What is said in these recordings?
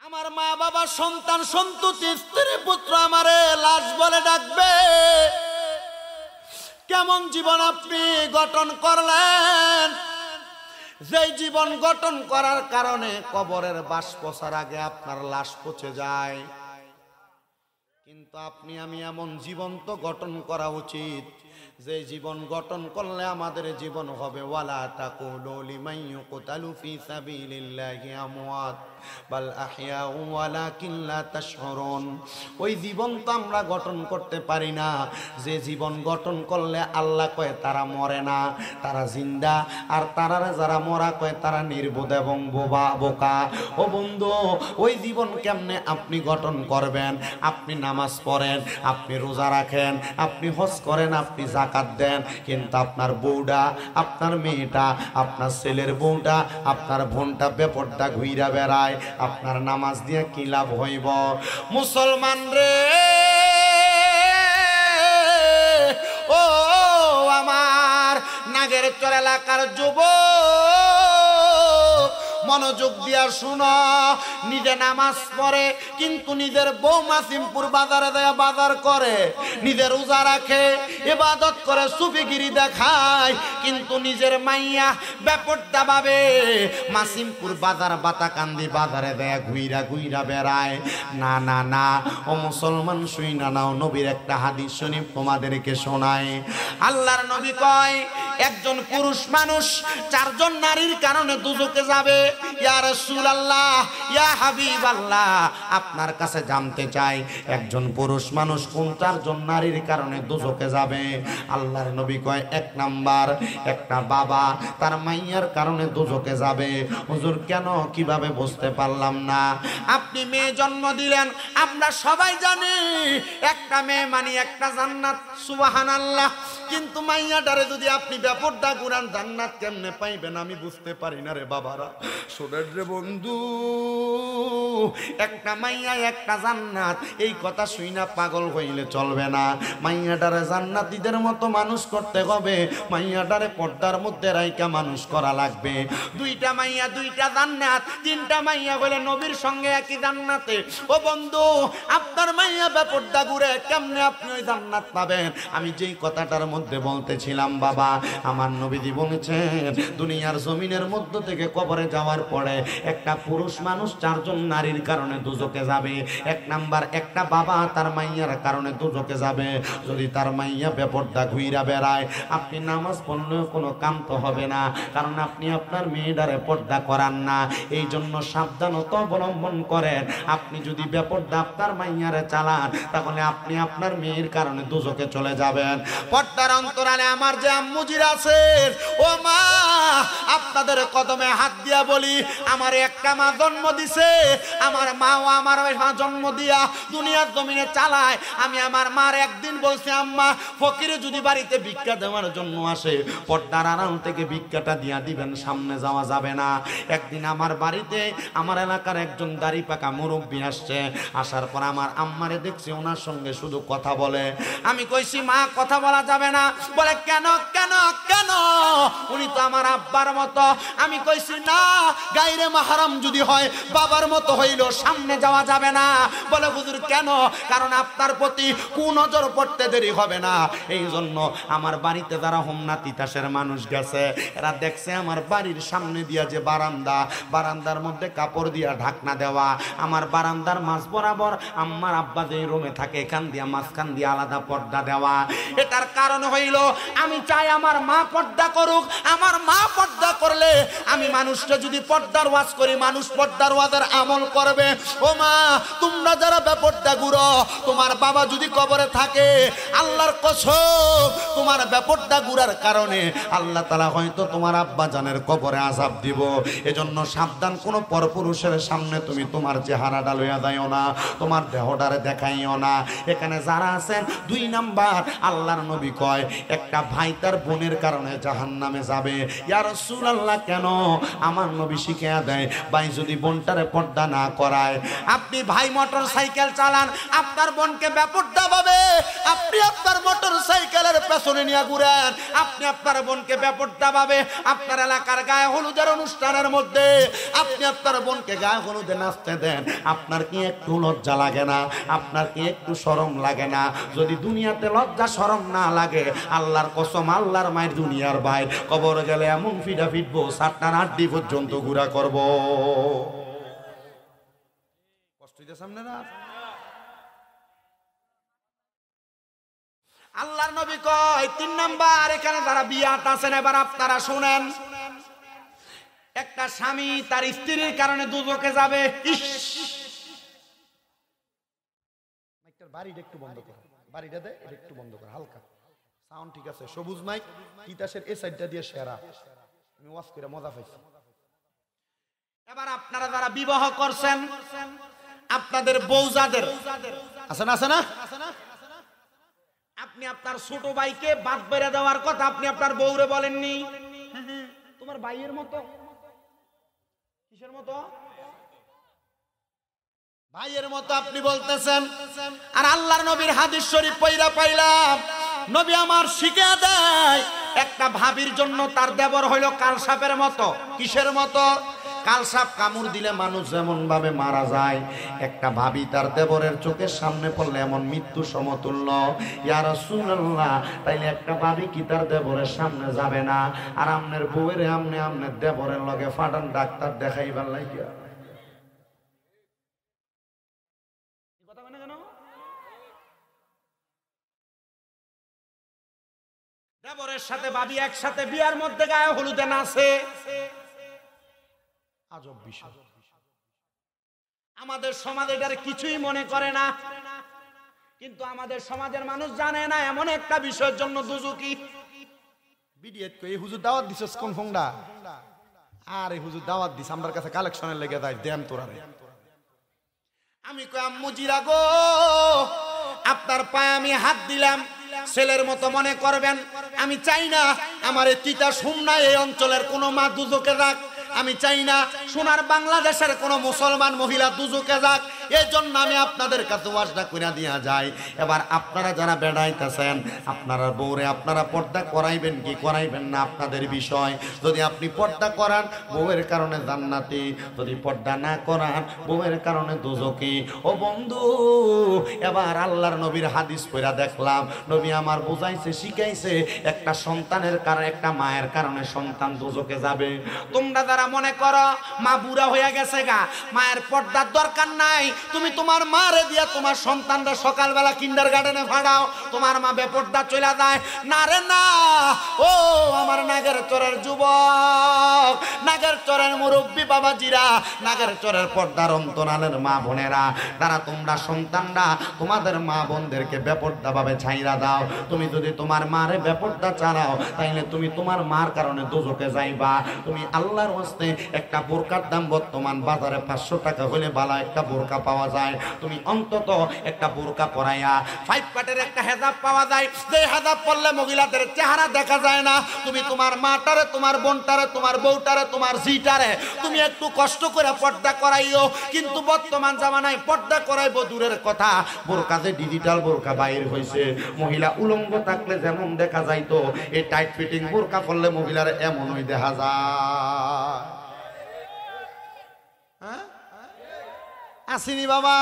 আমার মা বাবা সন্তান সন্ততি স্ত্রী পুত্র আমারে লাশ বলে ডাকবে। কেমন জীবন আপনি গঠন করলেন, যেই জীবন গঠন করার কারণে কবরের বাস পচার আগে আপনার লাশ পচে যায়। কিন্তু আপনি আমি এমন জীবন তো গঠন করা উচিত যে জীবন গঠন করলে আমাদের জীবন হবে ওয়ালা তাকুলু লিমান ইউকতালু ফি সাবিলিল্লাহি আমওয়াত বাল আহইয়াউ ওয়ালাকিন লা তাশউরুন। ওই জীবন তো আমরা গঠন করতে পারি না যে জীবন গঠন করলে আল্লাহ কয় তারা মরে না, তারা জিন্দা, আর তারারে যারা মরা কয় তারা নির্বোধ এবং বোকা। ও বন্ধু, ওই জীবন কেমনে আপনি গঠন করবেন? আপনি নামাজ পড়েন, আপনি রোজা রাখেন, আপনি হজ করেন, আপনি জাকাত দেন, কিন্তু আপনার বউটা, আপনার মেয়েটা, আপনার ছেলের বউটা, আপনার বোনটা বেপরটা ঘুইরা বেড়ায়, আপনার নামাজ দিয়ে কি লাভ হইব? মুসলমান রে, ও আমার নাগেরচর এলাকার যুবক, মনোযোগ দিয়া শুনো। নিজে নামাজ পড়ে কিন্তু নিজের বউ মাসিমপুর বাজারে দেয়া বাজার করে, নিজের রোজা রাখে, ইবাদত করে, সুফিগিরি দেখায়, কিন্তু নিজের মাইয়া ব্যাপারটা ভাবে মাসিমপুর বাজার বাতাকান্দি বাজারে দেয়া ঘুইরা বেড়ায়। না না না, ও মুসলমান শুইনা নাও, নবীর একটা হাদিস শরীফ তোমাদেরকে শোনায়। আল্লাহর নবী কয়, একজন পুরুষ মানুষ চারজন নারীর কারণে দুজকে যাবে। ইয়া রাসূলুল্লাহ, ইয়া হাবিবাল্লাহ, আপনার কাছে জানতে চাই একজন পুরুষ মানুষ কোন চারজন নারীর কারণে দুজকে যাবে? আল্লাহর নবী কয়, এক নাম্বার, একটা বাবা তার মাইয়ার কারণে দুজকে যাবে। হুজুর কেন, কিভাবে বুঝতে পারলাম না? আপনি মেয়ে জন্ম দিলেন, আমরা সবাই জানি একটা মেয়ে মানে একটা জান্নাত, সুবহানাল্লাহ। কিন্তু মাইয়াটারে যদি আপনি ব্যাপারটা ঘুরান, জান্নাত কেমনে পাইবেন আমি বুঝতে পারি না রে বাবারা। শোনেন রে বন্ধু, একটা মাইয়া একটা জান্নাত, এই কথা শুই না পাগল হইলে চলবে না। মাইয়াটারে জান্নাতীদের মতো মানুষ করতে হবে, মাইয়াটারে পর্দার মধ্যে রাইকা মানুষ করা লাগবে। দুইটা মাইয়া দুইটা জান্নাত, তিনটা মাইয়া বলে নবীর সঙ্গে একই জান্নাতে। ও বন্ধু, আপনার মাইয়া ব্যাপারটা ঘুরে কেমনে আপনি ওই জান্নাত পাবেন? আমি যেই কথাটার মধ্যে বলতেছিলাম বাবা, আমার নবীজি বলেছেন দুনিয়ার জমিনের মধ্য থেকে কবরে যাওয়ার পরে একটা পুরুষ মানুষ চারজন নারীর কারণে দুজকে যাবে। এক নাম্বার, একটা বাবা তার মাইয়ার কারণে দুজকে যাবে। যদি তার মাইয়া বেপরদা ঘুইরা বেড়ায়, আপনি নামাজ পড়লেও কোনো কাম তো হবে না, কারণ আপনি আপনার মেয়েটারে পর্দা করান না। এই জন্য সাবধানতা অবলম্বন করেন। আপনি যদি বেপরদা আপনার মাইয়ারে চালান, তাহলে আপনি আপনার মেয়ের কারণে দুজকে চলে যাবেন। পর্দার অন্তরালে আমার যে আম্মুজির আছে, ও মা, আপনাদের কদমে হাত দিয়া বলি, আমার একটা মা জন্ম দিছে, আমার মাও আমার মা জন্ম দিয়া দুনিয়ার জমিনে চালায়। আমি আমার মার একদিন বলছি, আম্মা, ফকিরে যদি বাড়িতে ভিক্ষা দেওয়ার জন্য আসে, পর্দার আড়াল থেকে ভিক্ষাটা দিয়া দিবেন, সামনে যাওয়া যাবে না। একদিন আমার বাড়িতে আমার এলাকার একজন দাড়ি পাকা মুরব্বী আসছে। আসার পর আমার আম্মারে দেখছি ওনার সঙ্গে শুধু কথা বলে। আমি কইছি, মা, কথা বলা যাবে না। বলে, কেন কেন কেন? উনি তো আমার আব্বার মতো। আমি কইছি, না, গায়রে মাহরাম যদি হয় বাবার মতো হইলো সামনে যাওয়া যাবে না। বলে, হুজুর কেন? কারণ আপনার প্রতি কুনজর পড়তে দেরি হবে না। এই জন্য আমার বাড়িতে যারা হোমনা তিতাসের মানুষ গেছে, এরা দেখছে আমার বাড়ির সামনে দিয়া যে বারান্দা, বারান্দার মধ্যে কাপড় দিয়া ঢাকনা দেওয়া, আমার বারান্দার মাঝ বরাবর আমার আব্বা যে রুমে থাকে, এখান দিয়া মাঝখান দিয়া আলাদা পর্দা দেওয়া। এটার কারণ হইল আমি চাই আমার মা পর্দা করুক। আমার মা পর্দা করলে আমি মানুষটা যদি পর্দার ওয়াজ করি, মানুষ পর্দার ওয়াজের আমল করবে। ও মা, তোমরা যারা বেপর্দা গুরো, তোমার বাবা যদি কবরে থাকে, আল্লাহর কসম, তোমার বেপর্দা গুরার কারণে আল্লাহ তাআলা হয়তো তোমার আব্বা জানের কবরে আযাব দিব। এজন্য সাবধান, কোনো পরপুরুষের সামনে তুমি তোমার চেহারাটা লইয়া যাইও না, তোমার দেহটারে দেখাইও না। এখানে যারা আছেন, দুই নাম্বার, আল্লাহর নবী কয় একটা ভাই তার বোনের কারণে জাহান্নামে যাবে। ইয়া রাসূলুল্লাহ, কেন? আমার নবী শিখিয়ে দেয়, ভাই যদি বোনটারে পর্দা না না করায়। আপনি ভাই মোটর সাইকেল চালান, আপনার বোনকে বেপরদা ভাবে আপনি আপনার মোটর সাইকেলের পেছনে নিয়ে ঘুরেন, আপনি আপনার বোনকে বেপরদা ভাবে আপনার এলাকার গায়ে হলুদের অনুষ্ঠানের মধ্যে আপনি আপনার বোনকে গায়ে হলুদে নাচতে দেন, আপনার কি একটু লজ্জা লাগে না? আপনার কি একটু শরম লাগে না? যদি দুনিয়াতে লজ্জা শরম না লাগে, আল্লাহর কসম আল্লাহর মায়ের দুনিয়ার বাইর কবর গেলে এমন ফিডা ফিটবো 7টার আড্ডি পর্যন্ত ঘুরা করব। কষ্ট হইতে সামনে না? আল্লাহর নবী কয় 3 নাম্বার, এখানে যারা বিয়াত আছেন এবার আপনারা শুনেন, একটা স্বামী তার স্ত্রীর কারণে দুজকে যাবে। বাড়িটা একটু বন্ধ কর, বাড়িটা দে একটু বন্ধ কর, হালকা সাউন্ড ঠিক আছে। সবুজ মাইক তিতাসের এই সাইডটা দিয়ে সেরা, আমি ওয়াজ করে মজা পাইছি। এবার আপনারা যারা বিবাহ করছেন, আপনাদের বউ যাদের আছে না, আছে না, আপনি আপনার ছোট ভাইকে বাদ বেড়ে দেওয়ার কথা আপনি আপনার বউরে বলেননি, তোমার ভাইয়ের মতো। কিসের মতো? ভাইয়ের মতো আপনি বলতেছেন। আর আল্লাহর নবীর হাদিস শরীফ পয়রা পাইলাম, নবী আমার শিখে দেয় একটা ভাবির জন্য তার দেবর হইল কালসাপের মতো। কিসের মতো? কালসাপ কামড় দিলে মানুষ যেমন ভাবে মারা যায়, একটা ভাবি তার দেবরের চোখের সামনে পড়লে এমন মৃত্যু সমতুল্য। ইয়া রাসূলুল্লাহ, তাইলে একটা ভাবি কি তার দেবরের সামনে যাবে না? আর আমনের বউয়ের আমনের দেবরের লগে ফাটান ডাক্তার দেখাইবার লাগিয়া দেবরের সাথে ভাবি একসাথে বিয়ার মধ্যে গায়ে হলুদে নাচে। আজব বিষয়। আমাদের সমাজ এটার কিছুই মনে করে না, কিন্তু আমাদের সমাজের মানুষ জানে না এমন একটা বিষয়ের জন্য দুজকি। বিডিএত কই হুজুর দাওয়াত দিছস কোন ফংডা? আরে হুজুর দাওয়াত দিছ আমার কাছে কালেকশনের লেগে যায়, দেন তোরা রে। আমি কই আম্মু জিরা গো, আপনার পায়ে আমি হাত দিলাম, ছেলের মতো মনে করবেন। আমি চাই না আমার এই তিতা সুমনা এই অঞ্চলের কোনো মা দুজকে যাক, আমি চাই না সোনার বাংলাদেশের কোনো মুসলমান মহিলা দুজকে যাক। এই জন্য আমি আপনাদের কাছে ওয়াজটা কইরা দিয়া যাই। এবার আপনারা যারা বেড়াইতেছেন, আপনারা বউরে আপনারা পর্দা করাইবেন কি করাইবেন না আপনাদের বিষয়। যদি আপনি পর্দা করান বউয়ের কারণে জান্নাতি, যদি পর্দা না করান বউয়ের কারণে দোজকি। ও বন্ধু, এবার আল্লাহর নবীর হাদিস পড়া দেখলাম, নবী আমার বুঝাইছে শিখাইছে একটা সন্তানের কারণে, একটা মায়ের কারণে সন্তান দোজকে যাবে। তোমরা যারা মনে করো মা বুড়া হয়ে গেছে গা, মায়ের পর্দার দরকার নাই, তুমি তোমার মারে দিয়া তোমার সন্তানরা সকালবেলা কিন্ডারগার্টেনে ফাড়াও, তোমার মা বেপর্দা চলে যায়। না রে না, ও আমার নাগের চরের যুবক, নাগের চরের মুরব্বী বাবাজিরা, নাগের চরের পর্দার অন্তরালের মা বোনেরা, তারা তোমরা সন্তানরা তোমাদের মা বোনদেরকে বেপর্দা ভাবে ছাইরা দাও। তুমি যদি তোমার মারে বেপর্দা চালাও, তাইলে তুমি তোমার মার কারণে দোজকে যাইবা। তুমি আল্লাহর ওয়াস্তে একটা বোরকার দাম বর্তমান বাজারে 500 টাকা হলে ভালো একটা বোরকা পাওয়া যায়। তুমি অন্তত একটা বোরকা পরাইয়া 5 কাটের একটা হেজাব পাওয়া যায়, যে হেজাব পরলে মহিলাদের চেহারা দেখা যায় না। তুমি তোমার মাটারে, তোমার বোনটারে, তোমার বউটারে, তোমার জিটারে তুমি একটু কষ্ট করে পর্দা করাইও। কিন্তু বর্তমান জামানায় পর্দা করাইবো দূরের কথা, বোরকাতে ডিজিটাল বোরকা বাইর হয়েছে। মহিলা উলঙ্গ থাকলে যেমন দেখা যাইতো, এই টাইট ফিটিং বোরকা পরলে মহিলার এমনই দেখা যায়। আসিনি বাবা?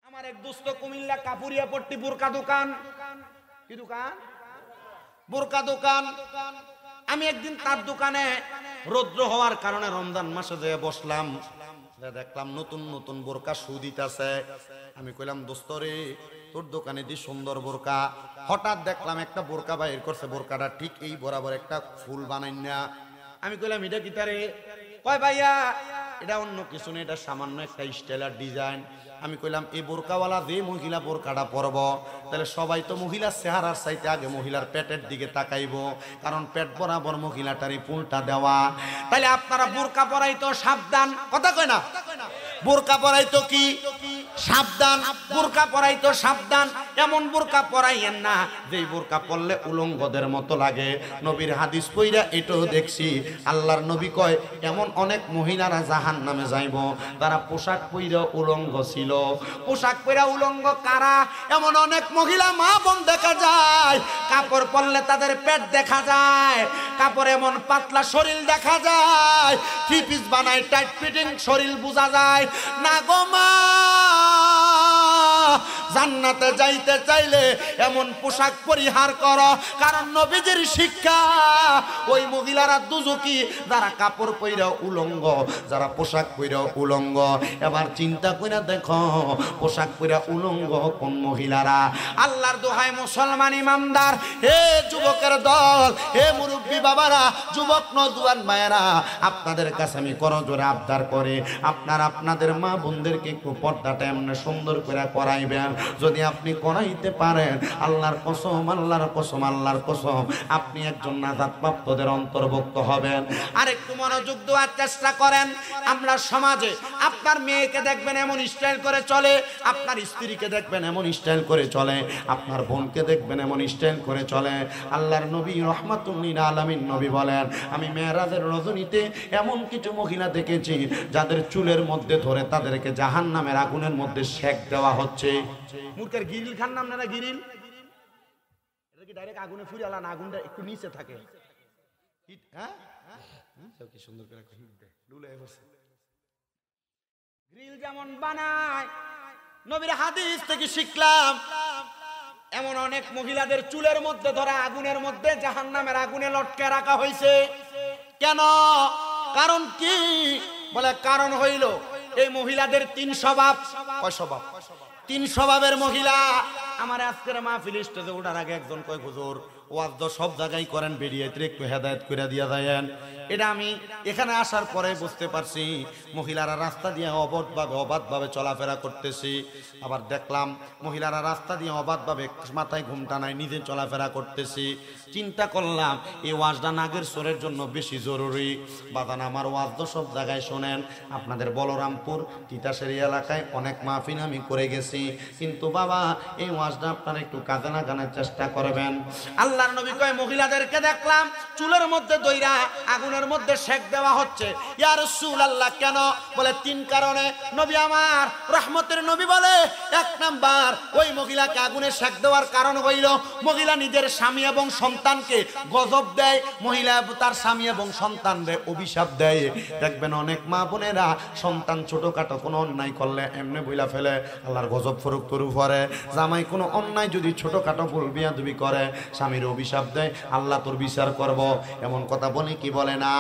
আমার এক দোস্ত কুমিল্লা কাপুরিয়া পট্টি বোরকা দোকান। কি দোকান? বোরকা দোকান। আমি একদিন তার দোকানে রৌদ্র হওয়ার কারণে রমজান মাসে যেয়ে বসলাম, দেখলাম নতুন নতুন বোরকা শু দিতেছে। আমি কইলাম দোস্ত রে, তোর দোকানে দি সুন্দর বোরকা। হঠাৎ দেখলাম একটা বোরকা বাইর করছে, বোরকাটা ঠিক এই বরাবর একটা ফুল বানাই না। আমি কইলাম এটা কি তারে? কয় ভাইয়া এটা অন্য কিছু না, এটা সামান্য একটা স্টাইলার ডিজাইন। আমি কইলাম এই বোরকাওয়ালা যে মহিলা বোরকাটা পরব, তাহলে সবাই তো মহিলার চেহারার চাইতে আগে মহিলার পেটের দিকে তাকাইব, কারণ পেট বরাবর মহিলাটারই ফুলটা দেওয়া। তাহলে আপনারা বোরকা পরাই তো সাবধান, কথা কয় না? বোরকা পরাই তো কি সাবধান, বোরকা পরাই তো সাবধান, এমন বোরকা পরাইয়েন না যেই বোরকা পরলে উলঙ্গদের মতো লাগে। নবীর হাদিস পইরা এটাও দেখছি, আল্লাহর নবী কয় এমন অনেক মহিলারা জাহান্নামে যাইব তারা পোশাক পইরা উলঙ্গ ছিল। পোশাক পইরা উলঙ্গ কারা? এমন অনেক মহিলা মা বোন দেখা যায়, কাপড় পরলে তাদের পেট দেখা যায়, কাপড় এমন পাতলা শরীর দেখা যায়, থ্রি পিস বানায় টাইট ফিটিং শরীর বোঝা যায় না গো মা। জান্নাতে যাইতে চাইলে এমন পোশাক পরিহার করো, কারণ নবীজির শিক্ষা ওই মহিলারা দুজকি যারা কাপড় পইরা উলঙ্গ, যারা পোশাক পইরা উলঙ্গ। এবার চিন্তা কইরা দেখো পোশাক পইরা উলঙ্গ কোন মহিলারা। আল্লাহর দোহাই মুসলমান ইমানদার, হে যুবকের দল, হে মুরব্বী বাবারা, যুবক নওজোয়ান ভাইয়েরা, আপনাদের কাছে আমি করজোরে আবদার করে আপনারা আপনাদের মা বোনদেরকে একটু পর্দাটা এমনি সুন্দর করে করাইবেন। যদি আপনি করাইতে পারেন আল্লাহর কসম, আল্লাহর কসম, আল্লাহর কসম, আপনি একজন নাজাতপ্রাপ্তদের অন্তর্ভুক্ত হবেন। আর একটু মনোযোগ দেওয়ার চেষ্টা করেন। আমরা সমাজে আপনার মেয়েকে দেখবেন এমন স্টাইল করে চলে, আপনার স্ত্রীকে দেখবেন এমন স্টাইল করে চলে, আপনার বোনকে দেখবেন এমন স্টাইল করে চলে। আল্লাহর নবী রহমাতুল লিল আলামিন নবী বলেন, আমি মেরাজের রজনীতে এমন কিছু মহিলা দেখেছি যাদের চুলের মধ্যে ধরে তাদেরকে জাহান্নামের আগুনের মধ্যে সেক দেওয়া হচ্ছে। মুরকের গিরিল খান নাম না, গিরিল এটা কি ডাইরেক্ট আগুনে ফুরে আলা না, আগুনটা একটু নিচে থাকে। হিট, হ্যাঁ কি সুন্দর করে হিট দেয়, ডুলে বসে গ্রিল যেমন বানায়। নবীর হাদিস থেকে শিখলাম এমন অনেক মহিলাদের চুলের মধ্যে ধরা আগুনের মধ্যে জাহান্নামের আগুনে লটকে রাখা হয়েছে। কেন? কারণ কি? বলে কারণ হইল এই মহিলাদের তিন স্বভাব। কয় স্বভাব? তিন স্বভাবের মহিলা। আমার আজকের মাহফিল স্টেজে ওঠার আগে একজন কয় হুজুর ওয়াজ তো সব জায়গায় করেন, বেরিয়ে একটু হেদায়েত করে দিয়া যায়েন। এটা আমি এখানে আসার পরে বুঝতে পারছি মহিলারা রাস্তা দিয়ে অবাধভাবে চলাফেরা করতেছি। আবার দেখলাম মহিলারা রাস্তা দিয়ে অবাধভাবে মাথায় ঘুমটা নাই নিজে চলাফেরা করতেছি। চিন্তা করলাম এই ওয়াজটা নাগের সোরের জন্য বেশি জরুরি। বাদান আমার ওয়াজ তো সব জায়গায় শোনেন, আপনাদের বলরামপুর তিতাসেরি এলাকায় অনেক মাহফিল আমি করে গেছি, কিন্তু বাবা এই ওয়াজটা আপনারা একটু কাজে লাগানোর চেষ্টা করবেন। আল্লাহর নবী কয় মহিলাদেরকে দেখলাম চুলের মধ্যে দইরা আগুনের মধ্যে সেক দেওয়া হচ্ছে। ইয়া রাসূলুল্লাহ কেন? বলে তিন কারণে। নবী আমার রহমতের নবী বলে, এক নাম্বার ওই মহিলাকে আগুনে সেক দেওয়ার কারণ হইল মহিলা নিজের স্বামী এবং সন্তানকে গজব দেয়, মহিলা তার স্বামী এবং সন্তানদের অভিশাপ দেয়। দেখবেন অনেক মা বোনেরা সন্তান ছোটখাটো কোনো অন্যায় করলে এমনি বইলা ফেলে আল্লাহর গজব ফরুক তরু পরে। জামাই কোনো অন্যায় যদি ছোটখাটো ভুল বিয়াদবি করে স্বামীর অভিশাপ দেয়, আল্লাহ তোর বিচার করব, এমন কথা বলে কি বলে না?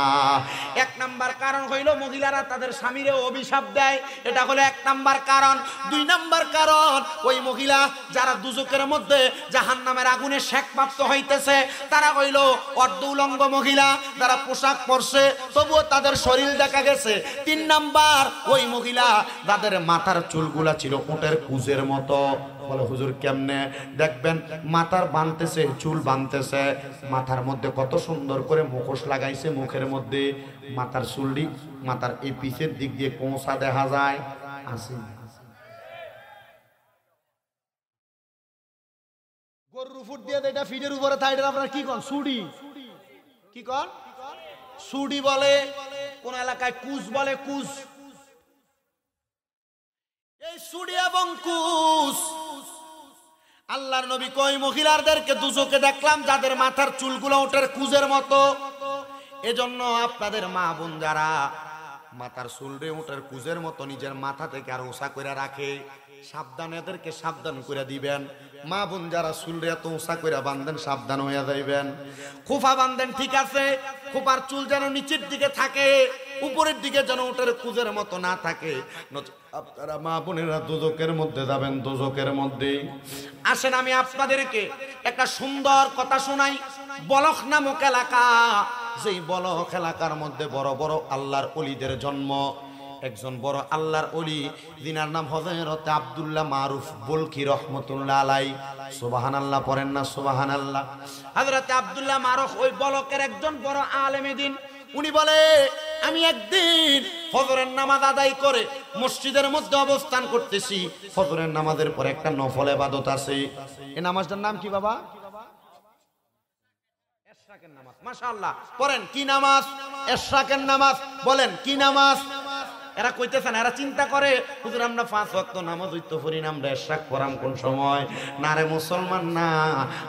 এক নাম্বার কারণ হইল মহিলারা তাদের স্বামীর অভিশাপ দেয়, এটা হলো এক নাম্বার কারণ। দুই নাম্বার কারণ ওই মহিলা যারা দুজকের মধ্যে জাহান্নামের আগুনে সেকপ্রাপ্ত হইতেছে তারা হইল অর্ধ উলঙ্গ মহিলা, যারা পোশাক পরছে তবুও তাদের শরীর দেখা গেছে। তিন নাম্বার ওই মহিলা যাদের মাথার চুলগুলা ছিল উটের কুজের মতো। বলে হুজুর কেমনে? দেখবেন মাথার বানতেছে, চুল বানতেছে, মাথার মধ্যে কত সুন্দর করে মুখোশ লাগাইছে, মুখের মধ্যে মাথার চুলটি মাথার এই পিছের দিক দিয়ে কোঁচা দেখা যায়। আসি গরুর ফুট দিয়ে এটা ফিডের উপরে থাকে, আপনারা কি কন? সুডি। কি কন? সুডি বলে, কোন এলাকায় কুজ বলে। কুজ, এই সুডি এবং কুজ আল্লাহর নবী কই মহিলাদেরকে দুজকে দেখলাম যাদের মাথার চুলগুলো ওঠের কুজের মতো। এজন্য আপনাদের মা বোন যারা মাথার চুলরে ওঠের কুজের মতো নিজের মাথা থেকে আর ওসা করে রাখে, সাবধান, এদেরকে সাবধান করে দিবেন। মা বোন যারা চুলরে এত ওসা করে বাঁধেন সাবধান হইয়া যাইবেন। খোপা বাঁধেন ঠিক আছে, খোপার চুল যেন নিচের দিকে থাকে, উপরের দিকে যেন ওঠের কুজের মতো না থাকে। আপনারা মা বোনেরা দোজকের মধ্যে যাবেন, দোজকের মধ্যে। আসেন আমি আপনাদেরকে একটা সুন্দর কথা শোনাই। বলখ নামক এলাকা, যেই বলখ এলাকার মধ্যে বড় বড় আল্লাহর ওলিদের জন্ম। একজন বড় আল্লাহর ওলি, যিনার নাম হযরত আব্দুল্লাহ মারুফ বলকি রহমতুল্লাহ আলাই। সুবহানাল্লাহ পড়েন না? সুবহানাল্লাহ। হযরত আব্দুল্লাহ মারুফ ওই বলকের একজন বড় আলেম দিন। উনি বলে আমি একদিন ফজরের নামাজ আদায় করে মসজিদের মধ্যে অবস্থান করতেছি। ফজরের নামাজের পরে একটা নফল ইবাদত আছে। এই নামাজটার নাম কি বাবা? এশরাকের নামাজ। মাশাআল্লাহ, পড়েন কি নামাজ? এশরাকের নামাজ। বলেন কি নামাজ? এরা কইতেছেন, এরা চিন্তা করে হুজুর আমরা 5 ওয়াক্ত নামাজ হইতো পড়ি না, আমরা এশরাক পড়াম কোন সময়? না রে মুসলমান, না।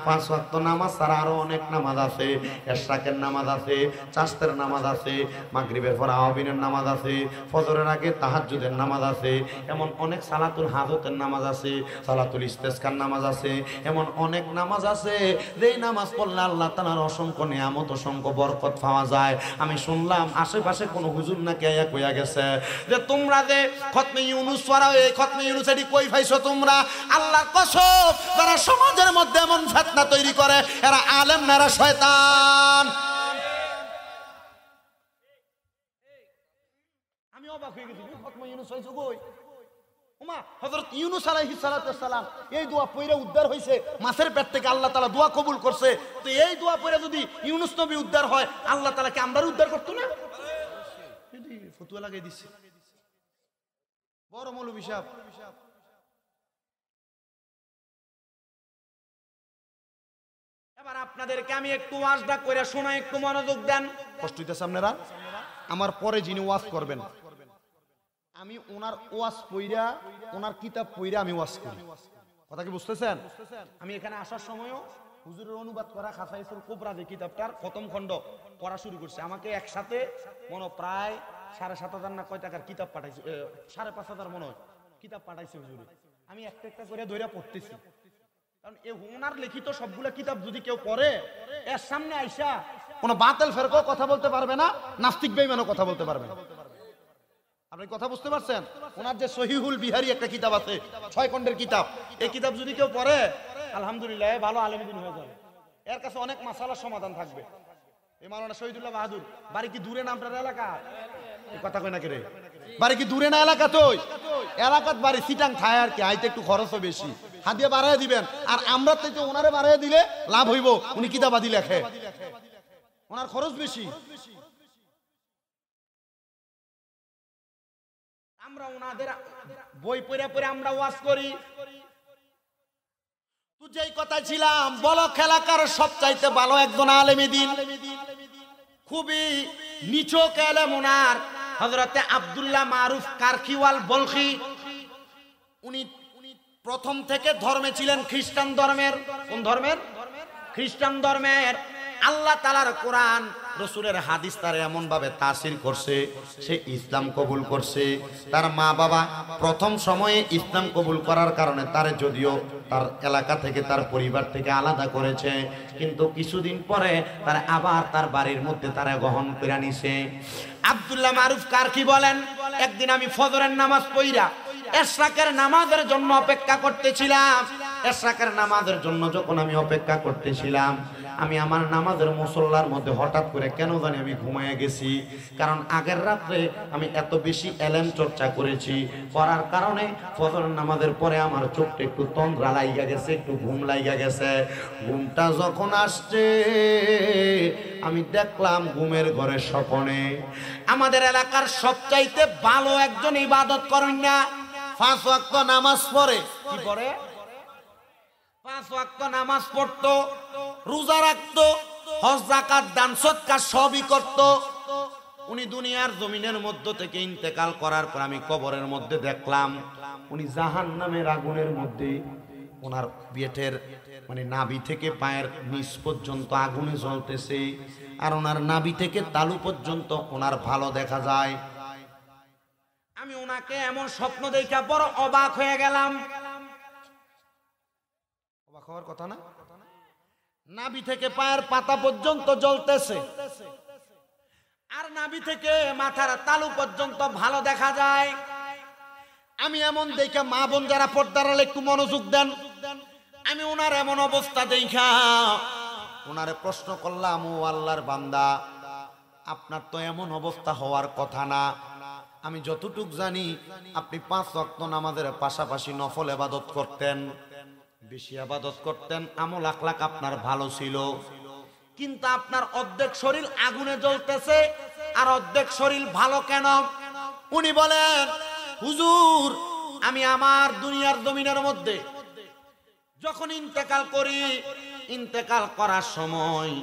5 ওয়াক্ত নামাজ ছাড়া আরো অনেক নামাজ আছে। এশরাকের নামাজ আছে, চাশতের নামাজ আছে, মাগরিবের পর আওয়াবিনের নামাজ আছে, ফজরের আগে তাহাজ্জুদের নামাজ আছে, এমন অনেক সালাতুল হাজতের নামাজ আছে, সালাতুল ইস্তেসকার নামাজ আছে, এমন অনেক নামাজ আছে যেই নামাজ পড়লে আল্লাহ তাআলার অসংখ্য নিয়ামত, অসংখ্য বরকত পাওয়া যায়। আমি শুনলাম আশেপাশে কোন হুজুর নাকি আয়া কইয়া গেছে যে তোমরা যে খতমে ইউনুস পড়াও, এই খতমে ইউনুস এটি কই পাইছো তোমরা? আল্লাহর কসম, যারা সমাজের মধ্যে এমন ফিতনা তৈরি করে এরা আলেম না, এরা শয়তান। আমি অবাক হয়ে গেছি, খতমে ইউনুস হইছো কই? ওমা, হযরত ইউনুস আলাইহিস সালাতু ওয়াস সালাম এই দোয়া পড়ে উদ্ধার হইছে, মাছের পেট থেকে আল্লাহ তাআলা দোয়া কবুল করছে। তো এই দোয়া পড়ে যদি ইউনুস নবী উদ্ধার হয়, আল্লাহ তাআলা কি আমরাও উদ্ধার করতো না? ফতুয়া লাগাই দিচ্ছে বড় মৌলভী সাহেব। এবার আপনাদেরকে আমি একটু ওয়াজটা কইরা শোনাই, একটু মনোযোগ দেন। কষ্ট হইতেছে আপনারা? আমার পরে যিনি ওয়াজ করবেন, আমি ওনার ওয়াজ পইরা, ওনার কিতাব পইরা আমি ওয়াজ করি। কথা কি বুঝতেছেন? আমি এখানে আসার সময়ও হুজুরের অনুবাদ করা খাসাইসুল কুবরা যে কিতাবটার প্রথম খণ্ড পড়া শুরু করছে। আমাকে একসাথে প্রায় 7,500 না কয় টাকার কিতাব পাঠাইছে, 5,500 মনে হয় কিতাব পাঠাইছে হুজুরে। আমি একটা একটা করে ধইরা পড়তেছি, কারণ এই ওনার লিখিত সবগুলা কিতাব যদি কেউ পড়ে, এর সামনে আইসা কোনো বাতিল ফেরকাও কথা বলতে পারবে না, নাস্তিক বেঈমানও কথা বলতে পারবে না। আপনি কথা বুঝতে পারছেন? ওনার যে সহিহুল বিহারি একটা কিতাব আছে, 6 খণ্ডের কিতাব, এই কিতাব যদি কেউ পড়ে আলহামদুলিল্লাহ ভালো আলেমদিন হয়ে যাবে। এর কাছে অনেক মাসালার সমাধান থাকবে। এই মাওলানা শহীদুল্লাহ বাহাদুর বাড়ি কি দূরে না আপনার এলাকা? এই কথা কই না কে রে? বাড়ি কি দূরে না এলাকা? তো এলাকাত বাড়ি সিটাং খায় আর কি, আইতে একটু খরচও বেশি, হাদিয়া বাড়ায় দিবেন। আর আমরা তো ওনারে বাড়ায় দিলে লাভ হইব, উনি কিতাবাদি লেখে, ওনার খরচ বেশি। আমরা ওনাদের বই পড়ে পড়ে আমরা ওয়াজ করি। তুই যেই কথা ছিলাম, বলো এলাকার সবচাইতে ভালো একজন আলেমে দ্বীন, খুবই নিছক আলেম ওনার, হযরতে আব্দুল্লাহ মারুফ কারখিওয়াল বলখি। উনি প্রথম থেকে ধর্মে ছিলেন খ্রিস্টান ধর্মের। কোন ধর্মের? খ্রিস্টান ধর্মের। আল্লাহ তাআলার কোরআন, রাসূলের হাদিস তার এমন ভাবে তাসির করছে, সে ইসলাম কবুল করছে। তার মা বাবা প্রথম সময়ে ইসলাম কবুল করার কারণে তার যদিও তার এলাকা থেকে, তার পরিবার থেকে আলাদা করেছে, কিন্তু কিছুদিন পরে তার আবার তার বাড়ির মধ্যে তারা গ্রহণ করে নিছে। আব্দুল্লাহ মারুফ কারখি বলেন, একদিন আমি ফজরের নামাজ পড়া এশরাকের নামাজের জন্য অপেক্ষা করতেছিলাম। এশরাকের নামাজের জন্য যখন আমি অপেক্ষা করতেছিলাম, আমি আমার নামাজের মুসল্লার মধ্যে হঠাৎ করে কেন জানি আমি ঘুমাইয়া গেছি। কারণ আগের রাত্রে আমি এত বেশি এলেম চর্চা করেছি, করার কারণে ফজরের নামাজের পরে আমার চোখটা একটু তন্দ্রা লাইগা গেছে, একটু ঘুম লাইগা গেছে। ঘুমটা যখন আসছে আমি দেখলাম ঘুমের ঘরে স্বপনে আমাদের এলাকার সবচাইতে ভালো একজন ইবাদত করেন না, 5 ওয়াক্ত নামাজ পড়ে। কি পড়ে? 5 ওয়াক্ত নামাজ পড়তো, রোজা রাখতো, হজ যাকাত দান সদকা সবই করত। উনি দুনিয়ার জমিনের মধ্য থেকে ইন্তেকাল করার পর আমি কবরের মধ্যে দেখলাম উনি জাহান্নামের আগুনের মধ্যে, ওনার পেটের নাভি থেকে পায়ের নিচ পর্যন্ত আগুনে জ্বলতেছে, আর ওনার নাভি থেকে তালু পর্যন্ত ওনার ভালো দেখা যায়। আমি ওনাকে এমন স্বপ্ন দেখা বড় অবাক হয়ে গেলাম। অবাক হওয়ার কথা না? নাভি থেকে পায়ের পাতা পর্যন্ত জ্বলতেছে, আর নাভি থেকে মাথার তালু পর্যন্ত ভালো দেখা যায়। আমি এমন দেখা, মা বোন যারা পর্দার আড়ালে একটু মনোযোগ দেন, আমি ওনার এমন অবস্থা দেখা ওনারে প্রশ্ন করলাম, ও আল্লাহর বান্দা, আপনার তো এমন অবস্থা হওয়ার কথা না। আমি যতটুক জানি আপনি 5 ওয়াক্ত নামাজের পাশাপাশি নফল ইবাদত করতেন, বেশি ইবাদত করতেন, আমল আখলাক আপনার ভালো ছিল, কিন্তু আপনার অর্ধেক শরীর আগুনে জ্বলতেছে আর অর্ধেক শরীর ভালো কেন? উনি বলেন, হুজুর আমি আমার দুনিয়ার জমিনের মধ্যে যখন ইন্তেকাল করি, ইন্তেকাল করার সময়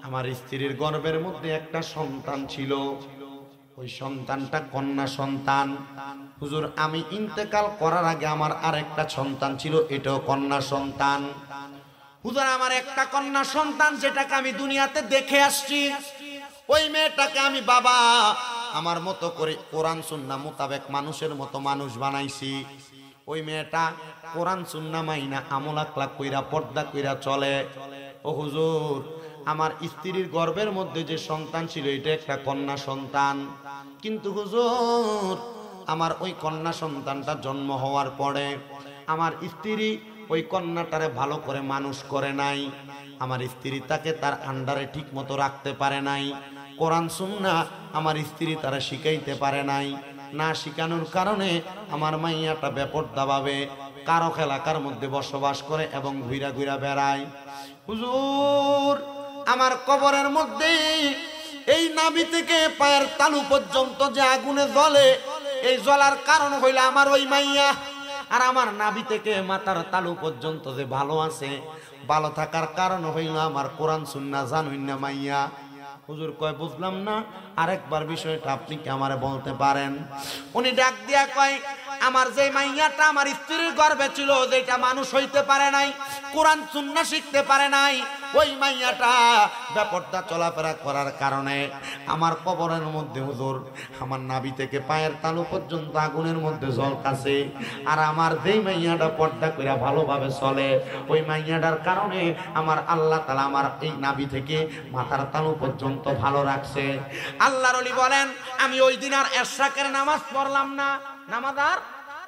আমার স্ত্রীর গর্ভের মধ্যে একটা সন্তান ছিল, ওই সন্তানটা কন্যা সন্তান। হুজুর আমি ইন্তেকাল করার আগে আমার আরেকটা সন্তান ছিল, এটাও কন্যা সন্তান। হুজুর আমার একটা কন্যা সন্তান যেটাকে আমি দুনিয়াতে দেখে আসছি, ওই মেয়েটাকে আমি বাবা আমার মতো করে কোরআন সুন্নাহ মোতাবেক মানুষের মতো মানুষ বানাইছি। ওই মেয়েটা কোরআন সুন্নাহ মাইনা আমল আখলাক কইরা পর্দা কইরা চলে। ও হুজুর আমার স্ত্রীর গর্ভের মধ্যে যে সন্তান ছিল এটা একটা কন্যা সন্তান, কিন্তু হুজুর আমার ওই কন্যা সন্তানটা জন্ম হওয়ার পরে আমার স্ত্রী ওই কন্যাটারে ভালো করে মানুষ করে নাই, আমার স্ত্রী তাকে তার আন্ডারে ঠিক মতো রাখতে পারে নাই, কোরআন সুন্নাহ আমার স্ত্রী তারা শিখাইতে পারে নাই। না শিখানোর কারণে আমার মাইয়াটা বেপরদাভাবে কারো এলাকার মধ্যে বসবাস করে এবং ঘুরা ঘুরা বেড়ায়। হুজুর আমার কবরের মধ্যে এই নাভি থেকে পায়ের তালু পর্যন্ত যে আগুনে জ্বলে, এই জ্বলার কারণ হইল আমার ওই মাইয়া। আর আমার নাভি থেকে মাথার তালু পর্যন্ত যে ভালো আছে, ভালো থাকার কারণ হইল আমার কোরআন সুন্নাহ জানুন না মাইয়া। হুজুর কয় বুঝলাম না, আরেকবার বিষয়টা আপনি কি আমারে বলতে পারেন? উনি ডাক দিয়া কয়, আমার যে মাইয়াটা আমার স্ত্রীর গর্ভে ছিল, যেটা মানুষ হইতে পারে নাই, কোরআন সুন্নাহ শিখতে পারে নাই, ওই মাইয়াটা বেপরদা চলাফেরা করার কারণে আমার কবরের মধ্যে হুজুর আমার নাভি থেকে পায়ের তালু পর্যন্ত আগুনের মধ্যে জ্বলতাছে। আর আমার যেই মাইয়াটা পর্দা কইরা ভালোভাবে চলে, ওই মাইয়াটার কারণে আমার আল্লাহ তাআলা আমার এই নাভি থেকে মাথার তালু পর্যন্ত ভালো রাখছে। আল্লাহর ওলি বলেন, আমি ওই দিন আর এশরাকের নামাজ পড়লাম না, নামাজ আর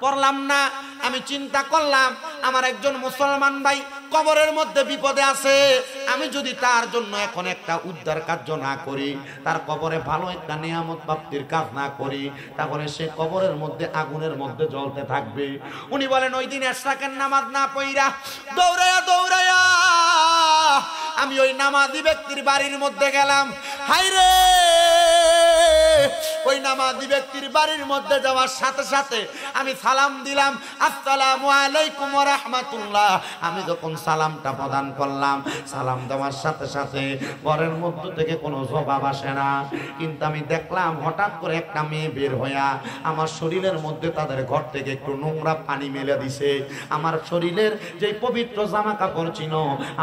পড়লাম না। আমি চিন্তা করলাম আমার একজন মুসলমান ভাই কবরের মধ্যে বিপদে আছে, আমি যদি তার জন্য এখন একটা উদ্ধার কার্য না করি, তার কবরে ভালো একটা নিয়ামত প্রাপ্তির কাজ না করি, তাহলে সে কবরের মধ্যে আগুনের মধ্যে জ্বলতে থাকবে। উনি বলেন ওই দিন এশরাকের নামাজ না পড়া দৌড়ায়া দৌড়ায়া আমি ওই নামাজি ব্যক্তির বাড়ির মধ্যে গেলাম। হায়রে ওই নামাজি ব্যক্তির বাড়ির মধ্যে যাওয়ার সাথে সাথে আমি সালাম দিলাম, আসসালামু আলাইকুম ওয়া রাহমাতুল্লাহ। আমি যখন সালামটা প্রদান করলাম, সালাম দেওয়ার সাথে সাথে ঘরের মধ্য থেকে কোনো জবাব আসে না, কিন্তু আমি দেখলাম হঠাৎ করে একটা মেয়ে বের হইয়া আমার শরীরের মধ্যে তাদের ঘর থেকে একটু নোংরা পানি মেলে দিছে। আমার শরীরের যে পবিত্র জামা কাপড় ছিল,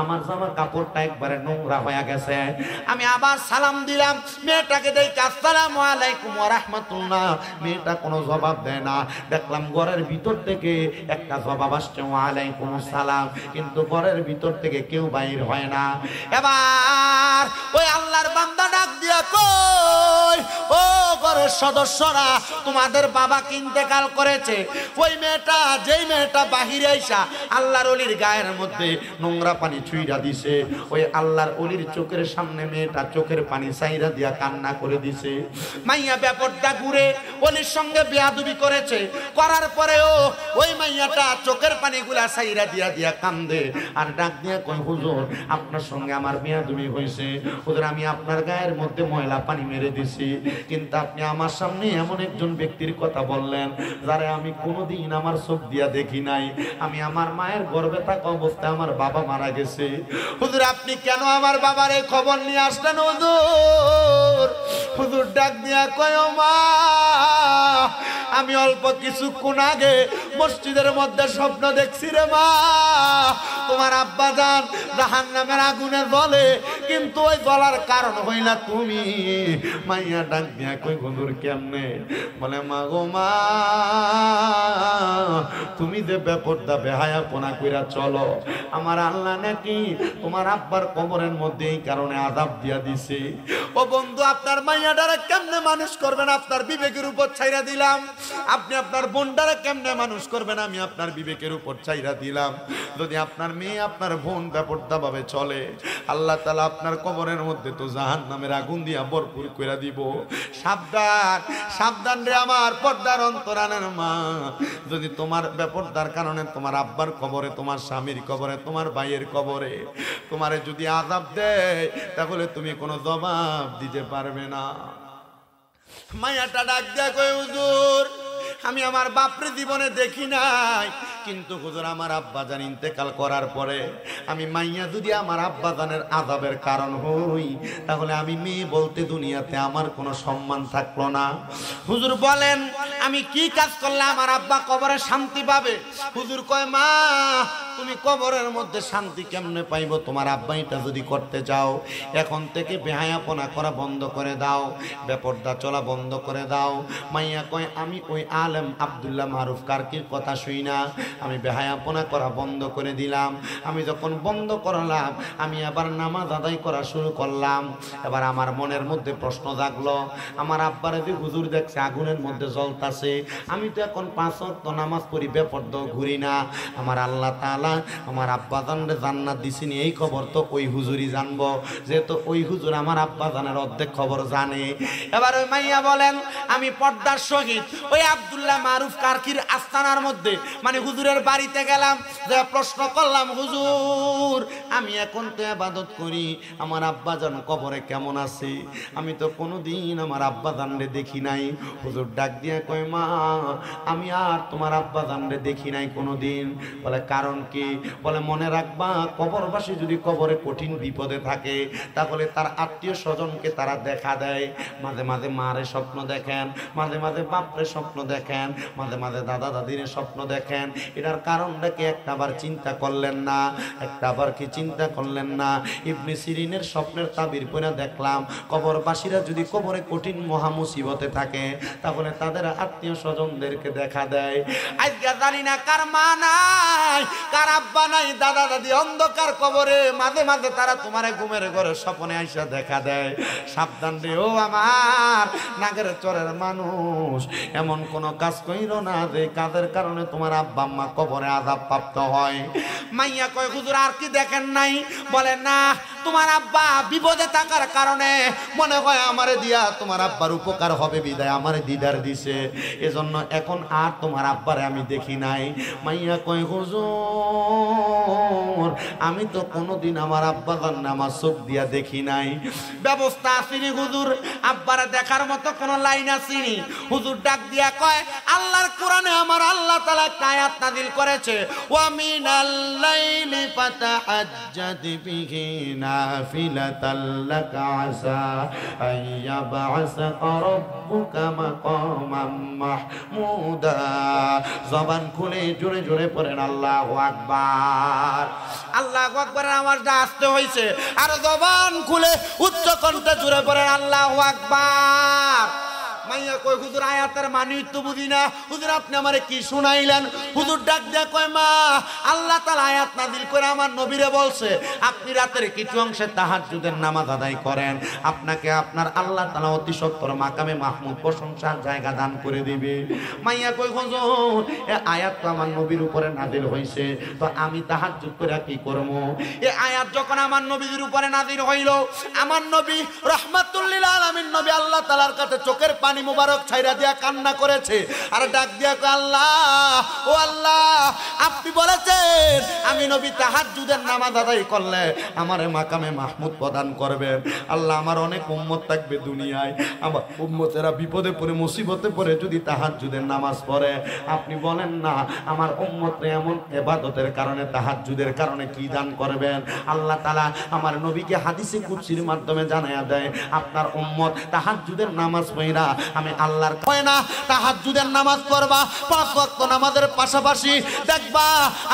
আমার জামা কাপড়টা একবারে নোংরা হয়ে গেছে। আমি আবার সালাম দিলাম, মেয়েটাকে দেখে আসসালামু আলাইকুম ওয়া রাহমাতুল্লাহ। মেয়েটা কোনো জবাব দেয় না। দেখলাম ঘরের ভিতর থেকে একটা জবাব আসছে, ওয়া আলাইকুম আসসালাম, কিন্তু ঘরের ভিতর থেকে কেউ বাইর হয় না। এবার ওই আল্লাহর বান্দা ডাক দিয়া কই, ও ঘরের সদস্যরা, তোমাদের বাবা ইন্তেকাল করেছে। ওই মেয়েটা, যেই মেয়েটা বাহিরে আইসা আল্লাহর ওলির গায়ের মধ্যে নোংরা পানি ছুঁইরা দিছে, ওই আল্লাহর ওলির চোখের সামনে মেয়েটা চোখের পানি ছাইরা দিয়া কান্না করে দিছে। মাইয়া ব্যাপারটা ঘুরে ওলির সঙ্গে বেয়াদবি করেছে, করার পরেও ওই মাইয়াটা চোখের পানিগুলা ছাইরা দিয়া দিয়া কান্দে আর ডাক দিয়া কই, হুজুর আপনার সঙ্গে আমার বেয়াদবি হয়েছে, হুজুর আমি আপনার গায়ের মধ্যে ময়লা পানি মেরে দিছি, কিন্তু আপনি আমার সামনে এমন একজন ব্যক্তির কথা বললেন যারা আমি কোনোদিন আমার চোখ দিয়া দেখি নাই। আমি আমার মায়ের গর্ভে থাকা অবস্থায় আমার বাবা মারা গেছে। হুজুর আপনি কেন আমার বাবার এই খবর নিয়ে আসলেন? হুজুর হুজুর ডাক দিয়া কয়, মা আমি অল্প কিছুক্ষণ আগে মসজিদের মধ্যে স্বপ্ন দেখছি রে মা, তোমার আব্বা জান জাহান্নামের আগুনে জ্বলে, কিন্তু ওই জ্বলার কারণ হইলা তুমি। মাইয়া ডাক দিয়া কই, হুজুর কেমনে? বলে মা গো মা, তুমি যে বেপরদা বেহায়াপনা কইরা চলো, আমার আল্লাহ নাকি তোমার আব্বার কবরের মধ্যে এই কারণে আযাব দিয়া দিছে। ও বন্ধু, আপনার মাইয়াটারে কেমনে মানুষ করবেন? আপনার বিবেকের উপর ছাইরা দিলাম। আপনি আপনার বোনটারে কেমনে মানুষ করবেন? আমি আপনার বিবেকের উপর ছাইরা দিলাম। যদি আপনার মেয়ে, আপনার বোন বেপরদা ভাবে চলে, আল্লাহ তাআলা আপনার কবরের মধ্যে তো জাহান্নামের আগুন দিয়া ভরপুর কইরা দিব। সাবধান, সাবধান রে আমার পর্দার অন্তরানের মা। যদি তোমার বেপরদার কারণে তোমার আব্বার কবরে, তোমার স্বামীর কবরে, তোমার ভাইয়ের কবরে তোমারে যদি আযাব দেয়, তাহলে তুমি কোনো জবাব দিতে পারবে না। মাইয়াটা ডাক দিয়া কয় হুজুর আমি আমার বাপরে জীবনে দেখি নাই, কিন্তু হুজুর আমার আব্বাজান ইন্তেকাল করার পরে আমি মাইয়া যদি আমার আব্বাজানের আযাবের কারণ হই, তাহলে আমি মেয়ে বলতে দুনিয়াতে আমার কোনো সম্মান থাকলো না। হুজুর বলেন আমি কি কাজ করলে আমার আব্বা কবরে শান্তি পাবে? হুজুর কয় মা তুমি কবরের মধ্যে শান্তি কেমনে পাইব? তোমার আব্বা এটা যদি করতে চাও, এখন থেকে বেহায়াপনা করা বন্ধ করে দাও, বেপরদা চলা বন্ধ করে দাও। মাইয়া কয় আমি ওই আলেম আব্দুল্লাহ মারুফ কারকির কথা শুই না, আমি বেহায়াপনা করা বন্ধ করে দিলাম। আমি যখন বন্ধ করলাম, আমি আবার নামাজ আদায় করা শুরু করলাম। এবার আমার মনের মধ্যে প্রশ্ন জাগলো, আমার আব্বারে যে হুজুর দেখছে আগুনের মধ্যে জ্বলতাছে, আমি তো এখন 5 ওয়াক্ত নামাজ পড়ি, বেপরদা ঘুরি না, আমার আল্লাহ তাআলা আমার আব্বাজানরে জান্নাত দিছেন, এই খবর তো ওই হুজুরই জানবো, যেহেতু ওই হুজুর আমার আব্বাজানের অর্ধেক খবর জানে। এবার ওই মাইয়া বলেন আমি পর্দার সহিত ওই আব্দুল্লাহ মারুফ কারকির আস্তানার মধ্যে মানে হুজুরের বাড়িতে গেলাম, যে প্রশ্ন করলাম হুজুর আমি এখন তো ইবাদত করি, আমার আব্বাজান কবরে কেমন আছে? আমি তো কোনোদিন আমার আব্বাজানরে দেখি নাই। হুজুর ডাক দিয়ে কয় মা আমি আর তোমার আব্বাজানরে দেখি নাই কোনোদিন। বলে কারণ কি? বলে মনে রাখবা কবরবাসী যদি কবরে কঠিন বিপদে থাকে, তাহলে তার আত্মীয় স্বজনকে তারা দেখা দেয়। মাঝে মাঝে মারে স্বপ্ন দেখেন, মাঝে মাঝে বাপরে স্বপ্ন দেখেন, মাঝে মাঝে দাদা দাদির স্বপ্ন দেখেন। এটার কারণটা কি একটাবার চিন্তা করলেন না? একটাবার কি চিন্তা করলেন না? ইবনে সিরিনের স্বপ্নের তাবির পড়ে দেখলাম কবরবাসীরা যদি কবরে কঠিন মহা মুসিবতে থাকে, তাহলে তাদের আত্মীয় স্বজনদেরকে দেখা দেয়। আজকে জানি না কার মা নাই, কার আব্বা নাই, দাদা দাদি অন্ধকার কবরে, মাঝে মাঝে তারা তোমারে ঘুমের ঘরে স্বপ্নে আইসা দেখা দেয়। সাবধান রে ও আমার নাগের চরের মানুষ, এমন কোন কাজ কইরো না যে কাজের কারণে তোমার আব্বা আম্মা কবরে আযাব প্রাপ্ত হয়। মাইয়া কয় হুজুর আর কি দেখেন নাই? বলে না, তোমার আব্বা বিপদে থাকার কারণে মনে হয় আমারে দিয়া তোমার আব্বার উপকার হবে বিদায় আমারে দিদার দিছে, এজন্য এখন আর তোমার আব্বারে আমি দেখি নাই। মাইয়া কয় হুজুর আমি তো কোনোদিন আমার আব্বাজান আমার চোখ দিয়া দেখি নাই। ব্যবস্থা আসেনি হুজুর, আব্বারে দেখার মতো কোন লাইন আসেনি। হুজুর ডাক দিয়া কয় আল্লাহর কোরআনে আমার আল্লাহ তাআলা একটা আয়াত নাযিল করেছে, ওয়া মিনাল লাইলি ফাতাহাজ্জাদ বিহি নাফিলাতাল লাকা আসা আইয়াবআসাকা রাব্বুকা মাকামান মাহমুদা। জবান খুলে জোরে জোরে পড়েন আল্লাহু আকবার। আল্লাহু আকবারের আওয়াজটা আসতে হইছে, আর জবান খুলে উচ্চ কণ্ঠে জোরে পড়েন আল্লাহু আকবার। মাইয়া কয় হুজুর আয়াতের মানে তো বুঝি না, হুজুর আপনি আমারে কি শুনাইলেন? হুজুর ডাক দিয়া কয় মা আল্লাহ তাআলা আয়াত নাযিল করে আমার নবীরে বলছে আপনি রাতের কিছু অংশে তাহাজ্জুদের নামাজ আদায় করেন, আপনাকে আপনার আল্লাহ তাআলা অতি সত্তর মাকামে মাহমুদ প্রশংসার জায়গা দান করে দিবে। মাইয়া কয় হুজুর এই আয়াত তো আমার নবীর উপরে নাযিল হইছে, তো আমি তাহাজ্জুদ করে কি করব? এই আয়াত যখন আমার নবীর উপরে নাযিল হইল, আমার নবী রাহমাতুল লিল আলামিন নবী আল্লাহ তাআলার কাছে চোখের পানি মুবারক ছাইরা দিয়া কান্না করেছে, আর ডাক দিয়া কয় আল্লাহ ও আল্লাহ আপনি বলেছেন আমি নবী তাহাজ্জুদের নামাজ আদায় করলে আমারে মাকামে মাহমুদ প্রদান করবেন। আল্লাহ আমার অনেক উম্মত থাকবে দুনিয়ায়, আমার উম্মতেরা বিপদে পড়ে মুসিবতে পড়ে যদি তাহাজ্জুদের নামাজ পড়ে, আপনি বলেন না আমার উম্মতরা এমন ইবাদতের কারণে তাহাজ্জুদের কারণে কি দান করবেন? আল্লাহ তাআলা আমার নবীকে হাদিসে কুদসির মাধ্যমে জানায়া দেয় আপনার উম্মত তাহাজ্জুদের নামাজ পড়া আমি আল্লাহর কয় না তাহাজ্জুদের নামাজ পড়বা, 5 ওয়াক্ত নামাজের পাশাপাশি দেখবা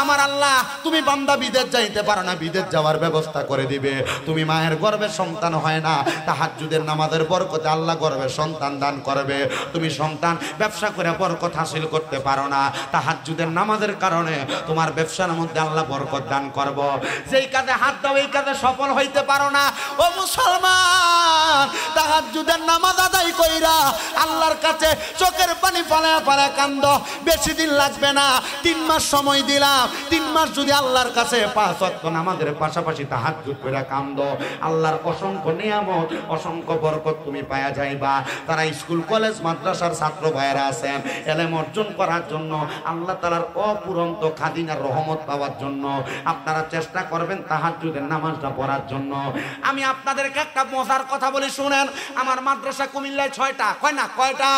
আমার আল্লাহ তুমি বান্দা বিদেশ যাইতে পারো না, বিদেশ যাওয়ার ব্যবস্থা করে দিবে। তুমি মায়ের গর্ভে সন্তান হয় না, তাহাজ্জুদের নামাজের বরকতে আল্লাহ গর্ভে সন্তান দান করবে। তুমি সন্তান ব্যবসা করে বরকত হাসিল করতে পারো না, তাহাজ্জুদের নামাজের কারণে তোমার ব্যবসার মধ্যে আল্লাহ বরকত দান করব। যেই কাজে হাত দাও এই কাজে সফল হইতে পারো না, ও মুসলমান তাহাজ্জুদের নামাজ আদায় কইরা আল্লাহর কাছে চোখের পানি ফালায়া ফালায়া কান্দ। বেশি দিন লাগবে না, 3 মাস সময় দিলাম, 3 মাস যদি আল্লাহর কাছে 5 ওয়াক্ত নামাজের পাশাপাশি তাহাজ্জুদ কইরা কান্দ, আল্লাহর অসংখ্য নিয়ামত অসংখ্য বরকত তুমি পায়া যাইবা। তারা স্কুল কলেজ মাদ্রাসার ছাত্র ভাইয়েরা আছেন, এলেম অর্জন করার জন্য আল্লাহ তাআলার অপুরন্ত খাদিনার রহমত পাওয়ার জন্য আপনারা চেষ্টা করবেন তাহাজ্জুদের নামাজটা পড়ার জন্য। আমি আপনাদেরকে একটা মজার কথা বলি শুনেন। আমার মাদ্রাসা কুমিল্লায় 6টা, কয় না, কয়টা?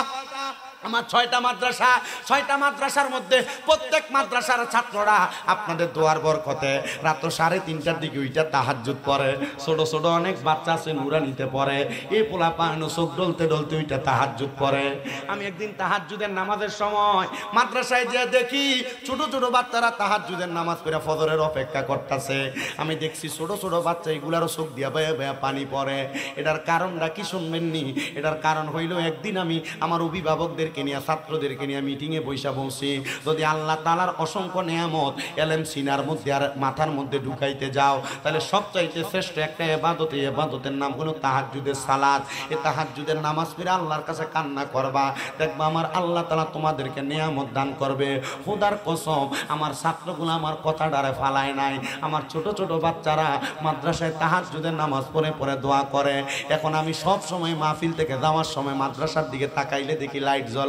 আমার 6টা মাদ্রাসা, 6টা মাদ্রাসার মধ্যে প্রত্যেক মাদ্রাসার ছাত্ররা আপনাদের দোয়ার বরকতে রাত 3:30টার দিকে ওইটা তাহাজ্জুদ পড়ে। ছোট ছোট অনেক বাচ্চা আছে নুরানিতে পড়ে, এই পোলা পায়নো চোখ ডলতে ডলতে ওইটা তাহাজ্জুদ পড়ে। আমি একদিন তাহাজ্জুদের নামাজের সময় মাদ্রাসায় যে দেখি ছোট ছোট বাচ্চারা তাহাজ্জুদের নামাজ পড়ে ফজরের অপেক্ষা করতেছে। আমি দেখছি ছোট ছোট বাচ্চা এগুলারও চোখ দিয়া বেয়ে বেয়ে পানি পড়ে। এটার কারণটা কি শুনবেননি? এটার কারণ হইল একদিন আমি আমার অভিভাবকদের নিয়ে ছাত্রদেরকে নিয়ে মিটিংয়ে বৈশা বলছি, যদি আল্লাহ তাআলার অসংখ্য নেয়ামত এলেম সিনার মধ্যে আর মাথার মধ্যে ঢুকাইতে যাও, তাহলে সবচাইতে শ্রেষ্ঠ একটা ইবাদত, এই ইবাদতের নাম হলো তাহাজ্জুদের সালাত। এই তাহাজ্জুদের নামাজ পড়ে আল্লাহর কাছে কান্না করবা, দেখবা আমার আল্লাহ তাআলা তোমাদেরকে নেয়ামত দান করবে। খোদার কসম, আমার ছাত্রগুলো আমার কথা ডারে ফালায় নাই। আমার ছোট ছোট বাচ্চারা মাদ্রাসায় তাহাজ্জুদের নামাজ পড়ে পড়ে দোয়া করে। এখন আমি সব সময় মাহফিল থেকে যাওয়ার সময় মাদ্রাসার দিকে তাকাইলে দেখি লাইট জ্বলে।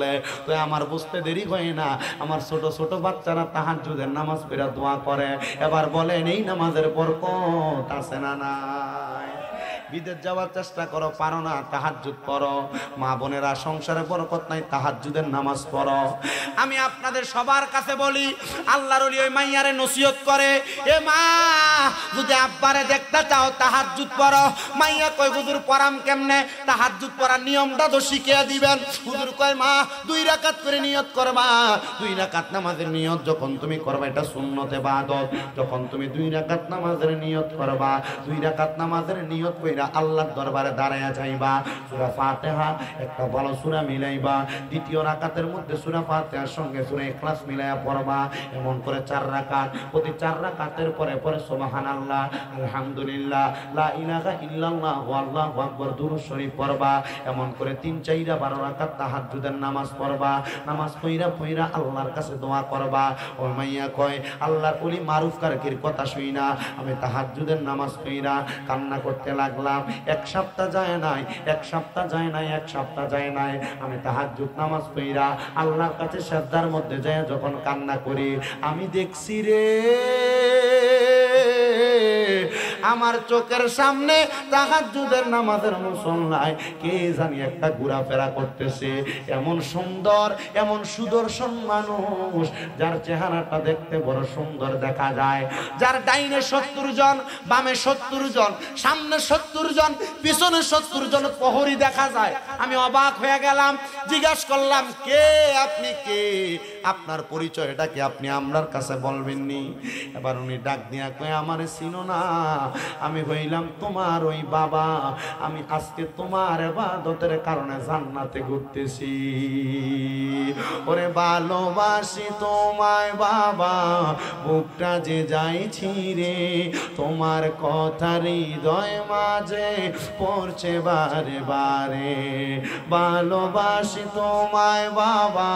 তো আমার বুঝতে দেরি হয় না, আমার ছোট ছোট বাচ্চারা তাহাজ্জুদের নামাজ পড়ে দোয়া করে। এবার বলেন এই নামাজের বরকত আছে না নাই? বিদেশ যাওয়ার চেষ্টা করো, পারো না, তাহাজ্জুদ পড়ো। মা বোনেরা সংসারে বরকত নাই, তাহাজ্জুদের নামাজ পড়ো। আমি আপনাদের সবার কাছে বলি, আল্লাহর ওলি ওই মাইয়ারে নসিহত করে, এ মা যদি আব্বারে দেখতে চাও তাহাজ্জুদ পড়ো। মাইয়া কয় হুজুর পড়াম কেমনে? তাহাজ্জুদ পড়ার নিয়মটা তো শিখিয়ে দিবেন। হুজুর কয় মা 2 রাকাত করে নিয়ত করবা। 2 রাকাত নামাজের নিয়ত যখন তুমি করবা এটা সুন্নত ইবাদত। যখন তুমি 2 রাকাত নামাজের নিয়ত করবা, 2 রাকাত নামাজের নিয়ত কইরা আল্লাহর দরবারে দাঁড়ায়া যাইবা। সূরা ফাতিহা একটা ভালো সূরা মিলাইবা। দ্বিতীয় রাকাতের মধ্যে সূরা ফাতিহার সঙ্গে সূরা ইখলাস মিলাইয়া পড়বা। এমন করে 4 রাকাত, প্রতি 4 রাকাতের পরে পরে সুবহানাল্লাহ, আলহামদুলিল্লাহ, লা ইলাহা ইল্লাল্লাহ, আল্লাহু আকবার দুরূদ শরীফ পড়বা। এমন করে 3, 4, 12 রাকাত তাহাজ্জুদের নামাজ পড়বা। নামাজ পড়া পড়া আল্লাহর কাছে দোয়া করবা। ওই মাইয়া কয় আল্লাহর ওলি মারুফ কারকির কথা শুই না আমি তাহাজ্জুদের নামাজ পড়া কান্না করতে লাগলাম। 1 সপ্তাহ যায় নাই, 1 সপ্তাহ যায় নাই, 1 সপ্তাহ যায় নাই, আমি তাহাজ্জুদ নামাজ পড়া আল্লাহর কাছে সিজদার মধ্যে যায় যখন কান্না করি, আমি দেখছি রে আমার চোখের সামনে তাহাজ্জুদের নামাজের মুসল্লায় কে জানি একটা ঘোরাফেরা করতেছে। এমন সুন্দর, এমন সুদর্শন মানুষ, যার চেহারাটা দেখতে বড় সুন্দর দেখা যায়, যার ডাইনে 70 জন, বামে 70 জন, সামনে 70 জন, পিছনে 70 জন প্রহরী দেখা যায়। আমি অবাক হয়ে গেলাম, জিজ্ঞাসা করলাম কে আপনি, কে আপনার পরিচয়টা কি আপনি আমরার কাছে বলবেননি? এবার উনি ডাক দিয়া কয় আমারে চিনো না, আমি হইলাম তোমার ওই বাবা, আমি আজকে তোমার ইবাদতের কারণে জান্নাতে ঘুরতেছি। ওরে ভালোবাসি তোমায় বাবা, বুকটা যে যাইছি রে, তোমার কথা হৃদয় মাঝে পড়ছে বারে বারে। ভালোবাসি তোমায় বাবা,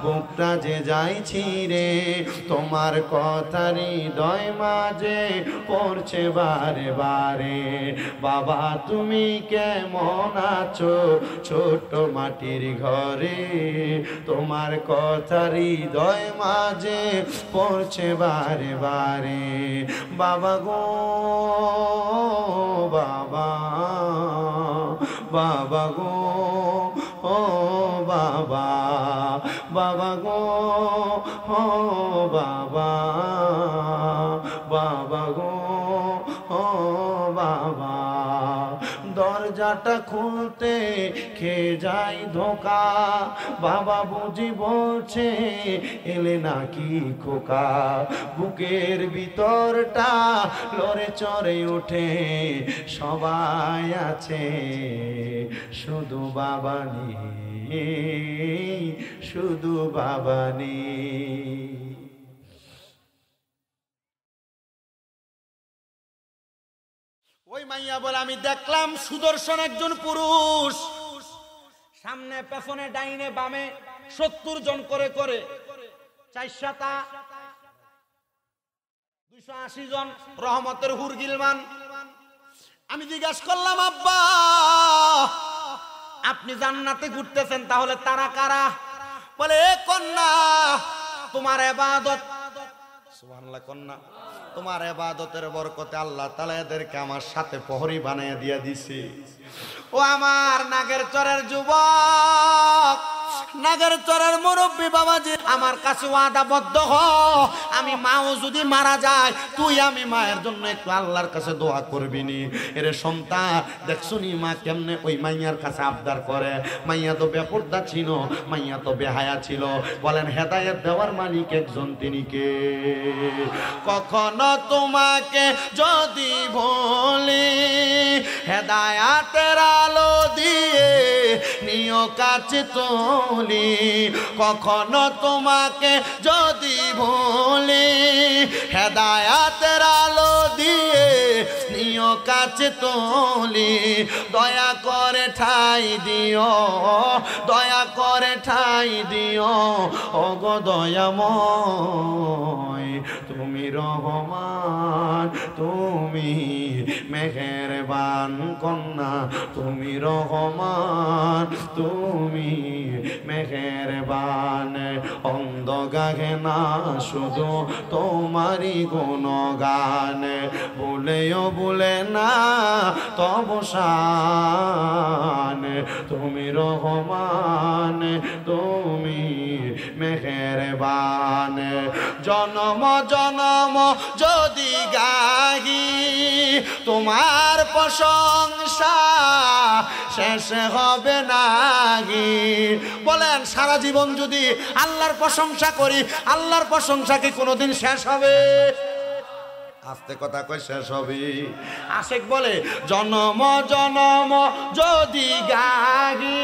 বুকটা যে যাইছি রে, তোমার কথা হৃদয় মাঝে পড়ছে বারে বারে। বাবা তুমি কেমন আছো ছোট মাটির ঘরে, তোমার কথা হৃদয় মাঝে পড়ছে বারে বারে। বাবা গো বাবা, বাবা গো ও বাবা, বাবা গো ও বাবা, বাবা গো ও বাবা। দরজাটা খুলতে খেয়ে যাই ধোকা, বাবা বুঝি বলছে এলে নাকি খোকা। বুকের ভিতরটা লড়ে চড়ে ওঠে, সবাই আছে শুধু বাবা নেই, শুধু বাবা নেই। ওই মাইয়া বলে আমি দেখলাম সুদর্শন একজন পুরুষ, সামনে পেছনে ডাইনে বামে 70 জন করে করে 4 280 জন রহমতের হুর গিলমান। আমি জিজ্ঞাসা করলাম আব্বা আপনি জান্নাতে ঘুরতেছেন, তাহলে তারা কারা? বলে এ কন্যা তোমার ইবাদত, সুবহানাল্লাহ, কন্যা তোমার ইবাদতের বরকতে আল্লাহ তাআলা এদেরকে আমার সাথে প্রহরী বানিয়ে দিয়ে দিছে। ও আমার নাগের চরের যুবক, নাগের চরের মুরব্বী বাবাজি, আমার কাছে ওয়াদাবদ্ধ হ, আমি মাও যদি মারা যায় তুই আমি মায়ের জন্য একটু আল্লাহর কাছে দোয়া করবি নি। এরে সন্তান দেখছো নি মা কেমনে ওই মাইয়ার কাছে আবদার করে। মাইয়া তো বেপরদা ছিল, মাইয়া তো বেহায়া ছিল। বলেন হেদায়েত দেওয়ার মালিক একজন, তিনি কে? কখনো তোমাকে যদি বলি হেদায়েতের আলো দিয়ে নিও কাছে তোলি, কখনো তোমাকে যদি বলি হেদায়েতের আলো দিয়ে নিও কাছে তোলি, দয়া করে ঠাই দিও, দয়া করে ঠাই দিও ওগো দয়াময়, তুমি রহমান, তুমি মেহেরবান কন্যা, তুমি রহমান, তুমি মেহেরবান। অন্ধ গাহে না শুধু তোমারই গুণগান, বলেও বলে না তব শান, তুমি রহমান, তুমি মেহেরবান। জনম জনম যদি গাহি তোমার প্রশংসা শেষ হবে নাহি। বলেন সারা জীবন যদি আল্লাহর প্রশংসা করি, আল্লাহর প্রশংসা কি কোনোদিন শেষ হবে? আস্তে কথা কই, শেষ হবে? আশেক বলে জনম জনম যদি গাহি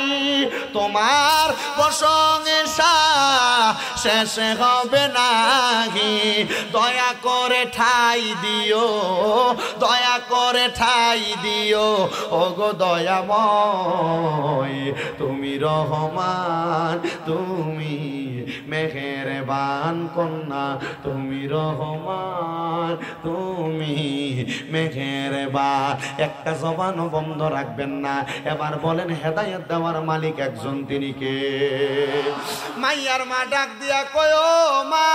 তোমার প্রশংসা শেষ হবে নাহি, দয়া করে ঠাই দিও, দয়া করে ঠাই দিও ওগো দয়াময়, তুমি রহমান, তুমি মেহেরবান কন্যা, তুমি রহমান, তুমি মেহেরবান। একটা জবানও বন্ধ রাখবেন না। এবার বলেন হেদায়েত দেওয়ার মালিক একজন, তিনি কে? মাইয়ার মা ডাক দিয়া কয়, ও মা,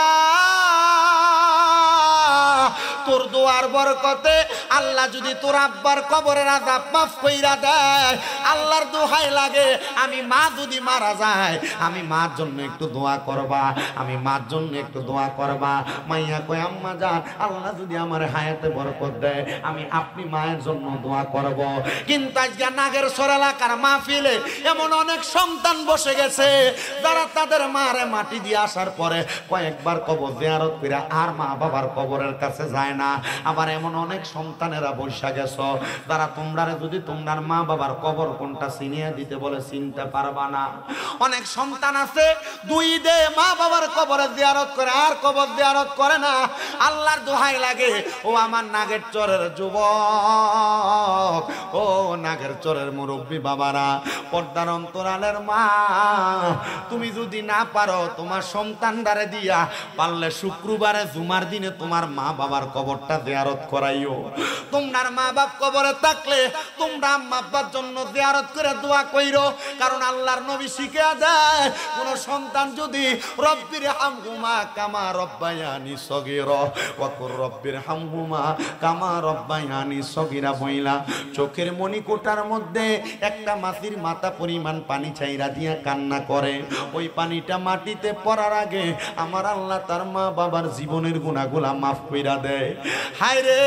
তোর দোয়ার বরকতে আল্লাহ যদি তোর আব্বার কবরের আযাব মাফ কইরা দেয়, আল্লাহর দোহাই লাগে আমি মা যদি মারা যায় আমি মার জন্য একটু দোয়া করবা, আমি মার জন্য একটু দোয়া করবা। মাইয়া কয়, আম্মা জান, আল্লাহ যদি আমার হায়াতে বরকত দেয় আমি আপনি মায়ের জন্য দোয়া করব। কিন্তু আজকে নাগের সর এলাকার মাহফিলে এমন অনেক সন্তান বসে গেছে যারা তাদের মারে মাটি দিয়ে আসার পরে কয়েকবার কবর জিয়ারত করে আর মা বাবার কবরের কাছে যায় না। আবার এমন অনেক সন্তানেরা বসে গেছো যারা তোমরারে যদি তোমার মা বাবার কবর কোনটা চিনিয়ে দিতে বলে চিনতে পারবা না। অনেক সন্তান আছে দুই দে মা বাবার কবরে জিয়ারত করে আর কবর জিয়ারত করে না। আল্লাহর দোহাই লাগে, ও আমার নাগের চরের যুবক, ও নাগের চরের মুরব্বী বাবারা, পর্দার অন্তরালের মা, তুমি যদি না পারো তোমার সন্তানদারে দিয়া পারলে শুক্রবারে জুমার দিনে তোমার মা বাবার কবরটা জিয়ারত করাইও। তোমার মা বাপ কবরে থাকলে তোমরা আম্মা আব্বার জন্য জিয়ারত করে দোয়া কইরো, কারণ আল্লাহর নবী শিখিয়ে দেয় কোন সন্তান যদি রব্বির হামহুমা কামা রব্বায়ানি সগীরা ওয়া কুর রব্বির হামহুমা কামা রব্বায়ানি সগীরা বইলা চোখের মণিকোটার মধ্যে একটা মাছির মাথা পরিমাণ পানি চাইরা দিয়া কান্না করে, ওই পানিটা মাটিতে পড়ার আগে আমার আল্লাহ তার মা বাবার জীবনের গুনাহগুলা মাফ কইরা দেয়। হায় রে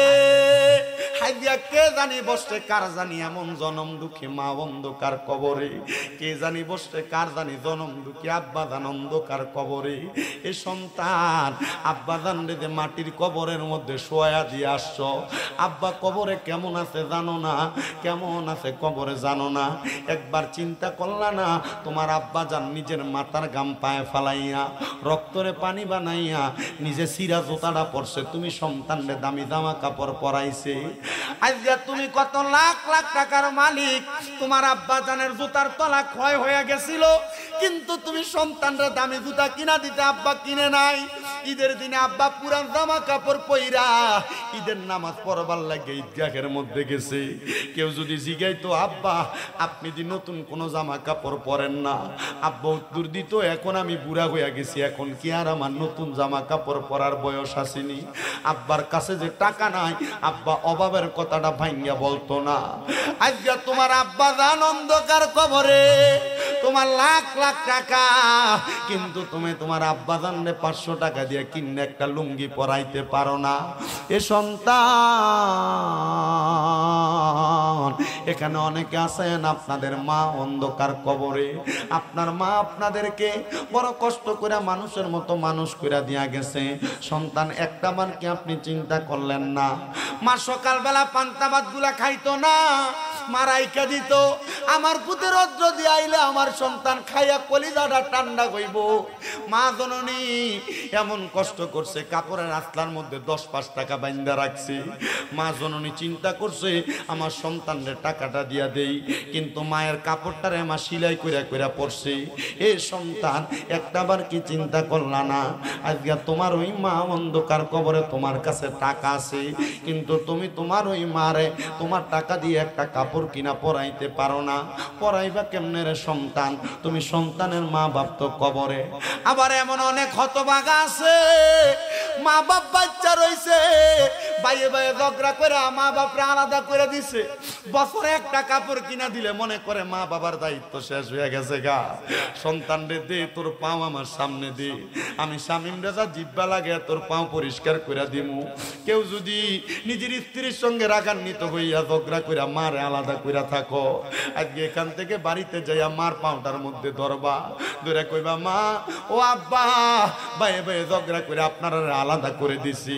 হায় দিয়া কে জানি বসে কার জানি এমন জনম দুঃখী মা অন্ধকার কবরে, কে জানি বসে কার জানি জনম দুঃখী আব্বা জান অন্ধকার কবরে। এ সন্তান আব্বা জান রে মাটির কবরের মধ্যে শোয়া দিয়ে আসছো, আব্বা কবরে কেমন আছে জানো না, কেমন আছে কবরে জানো না, একবার চিন্তা করলা না তোমার আব্বা জান নিজের মাথার গাম পায়ে ফালাইয়া রক্তরে পানি বানাইয়া নিজে সিরা জোতাটা পরছে, তুমি সন্তানরে দামি জামা কাপড় পরাইছে। আজকে তুমি কত লাখ লাখ টাকার মালিক, তোমার আব্বা জানের জুতার তলা ক্ষয় হয়ে গেছিল কিন্তু তুমি সন্তানরে দামি জুতা কিনা দিতে আব্বা কিনে নাই। ঈদের দিনে আব্বা পুরান জামা কাপড় পইরা ঈদের নামাজ পড়বার লাগে ঈদগাহের মধ্যে গেছে। কেউ যদি জিগাইতো আব্বা আপনি দি নতুন কোনো জামা কাপড় পরেন না, আব্বা উত্তর দিত এখন আমি বুড়া হইয়া গেছি, এখন কি আর আমার নতুন জামা কাপড় পরার বয়স আসেনি। আব্বার কাছে যে টাকা নাই আব্বা অভাবের কথাটা ভাঙ্গিয়া বলতো না। আজকে তোমার আব্বা জান অন্ধকার কবরে, তোমার লাখ লাখ টাকা, কিন্তু তুমি তোমার আব্বা জানলে 500 টাকা দিয়ে কিনে একটা লুঙ্গি পরাইতে পারো না। এ সন্তান, এখানে অনেকে আছেন আপনাদের মা অন্ধকার কবরে, আপনার মা আপনাদেরকে বড় কষ্ট করে মানুষের মতো মানুষ করে দিয়া গেছে। সন্তান একটা বার কি আপনি চিন্তা করলেন না? মা সকালবেলা পান্তা ভাত গুলা খাইতো না, মারাইকা দিত। আমার পুতে রৌদ্র দিয়ে আইলে আমার সন্তান খাইয়া কলিজাটা ঠান্ডা হইব। মা জননী এমন কষ্ট করছে, কাপড়ের আস্তার মধ্যে 10-5 টাকা বাইন্দা রাখছে। মা জননী চিন্তা করছে আমার সন্তানের টাকাটা দিয়া দেই, কিন্তু মায়ের কাপড়টারে মা সিলাই কইরা কইরা পড়ছে। এ সন্তান একটাবার কি চিন্তা করলা না? আজকে তোমার ওই মা অন্ধকার কবরে, তোমার কাছে টাকা আছে, কিন্তু তুমি তোমার ওই মারে তোমার টাকা দিয়ে একটা কাপড় কিনা পরাইতে পারো না। পরাইবা কেমনে রে সন্তান? তুমি সন্তানের মা বাপ তো কবরে। আবার এমন অনেক হতভাগা আছে, মা বাপ বাচ্চা রইছে, বাইয়ে বাইয়ে ঝগড়া করে মা বাপরে আলাদা করে দিছে। বছরে একটা কাপড় কিনা দিলে মনে করে মা বাবার দায়িত্ব শেষ হয়ে গেছে গা। সন্তান রে দে তোর পাও আমার সামনে দে, আমি শামিম রেজা জিব্বা লাগে তোর পাও পরিষ্কার করে দিমু। কেউ যদি নিজের স্ত্রীর সঙ্গে রাগান্বিত হইয়া ঝগড়া করে মারে আলাদা করে থাকো, আজকে এখান থেকে বাড়িতে যাইয়া মার পাউটার মধ্যে ধরবা, ধরে কইবা মা ও আব্বা বাইয়ে বাইয়ে ঝগড়া করে আপনারা আলাদা করে দিছি,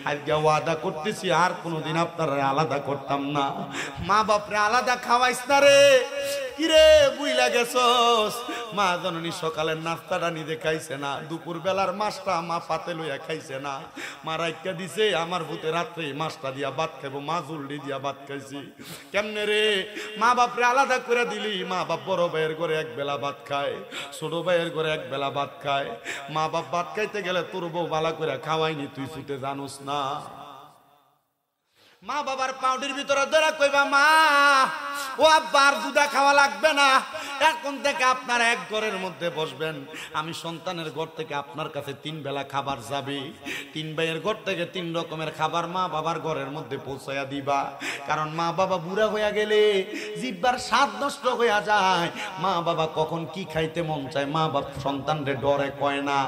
আজকে ওয়াদা করতেছি আর কোনোদিন আপনারা আলাদা করতাম না। মা বাপরে আলাদা খাওয়াইস না রে। কিরে বুইলা গেছস? মা জননী সকালের নাস্তাটা নিজে খাইছে না, দুপুর বেলার মাছটা মা পাতে লইয়া খাইছে না, মা রাইকা দিছে আমার ভূতে রাত্রে মাছটা দিয়া ভাত খাইবো, মা জুলডি দিয়া ভাত খাইছি। কেমনে রে? মা বাপরে আলাদা করে দিলি। মা বাপ বড় ভাইয়ের ঘরে এক বেলা ভাত খায়, ছোট ভাইয়ের ঘরে এক বেলা ভাত খায়। মা বাপ ভাত খাইতে গেলে তোর বউ বালা করে খাওয়াইনি, তুই ছুটে জানোস না। মা বাবার পাউডির ভিতরে ধরা কইবা মা ও আব্বা আর দুধা খাওয়া লাগবে না, এখন থেকে আপনারা এক ঘরের মধ্যে বসবেন। আমি সন্তানের ঘর থেকে আপনার কাছে 3 বেলা খাবার যাবে, 3 ভাইয়ের ঘর থেকে 3 রকমের খাবার মা বাবার ঘরের মধ্যে পৌঁছাইয়া দিবা। কারণ মা বাবা বুড়া হইয়া গেলে জিহ্বার স্বাদ নষ্ট হইয়া যায়। মা বাবা কখন কি খাইতে মন চায় মা বাপ সন্তানরে ডরে কয় না।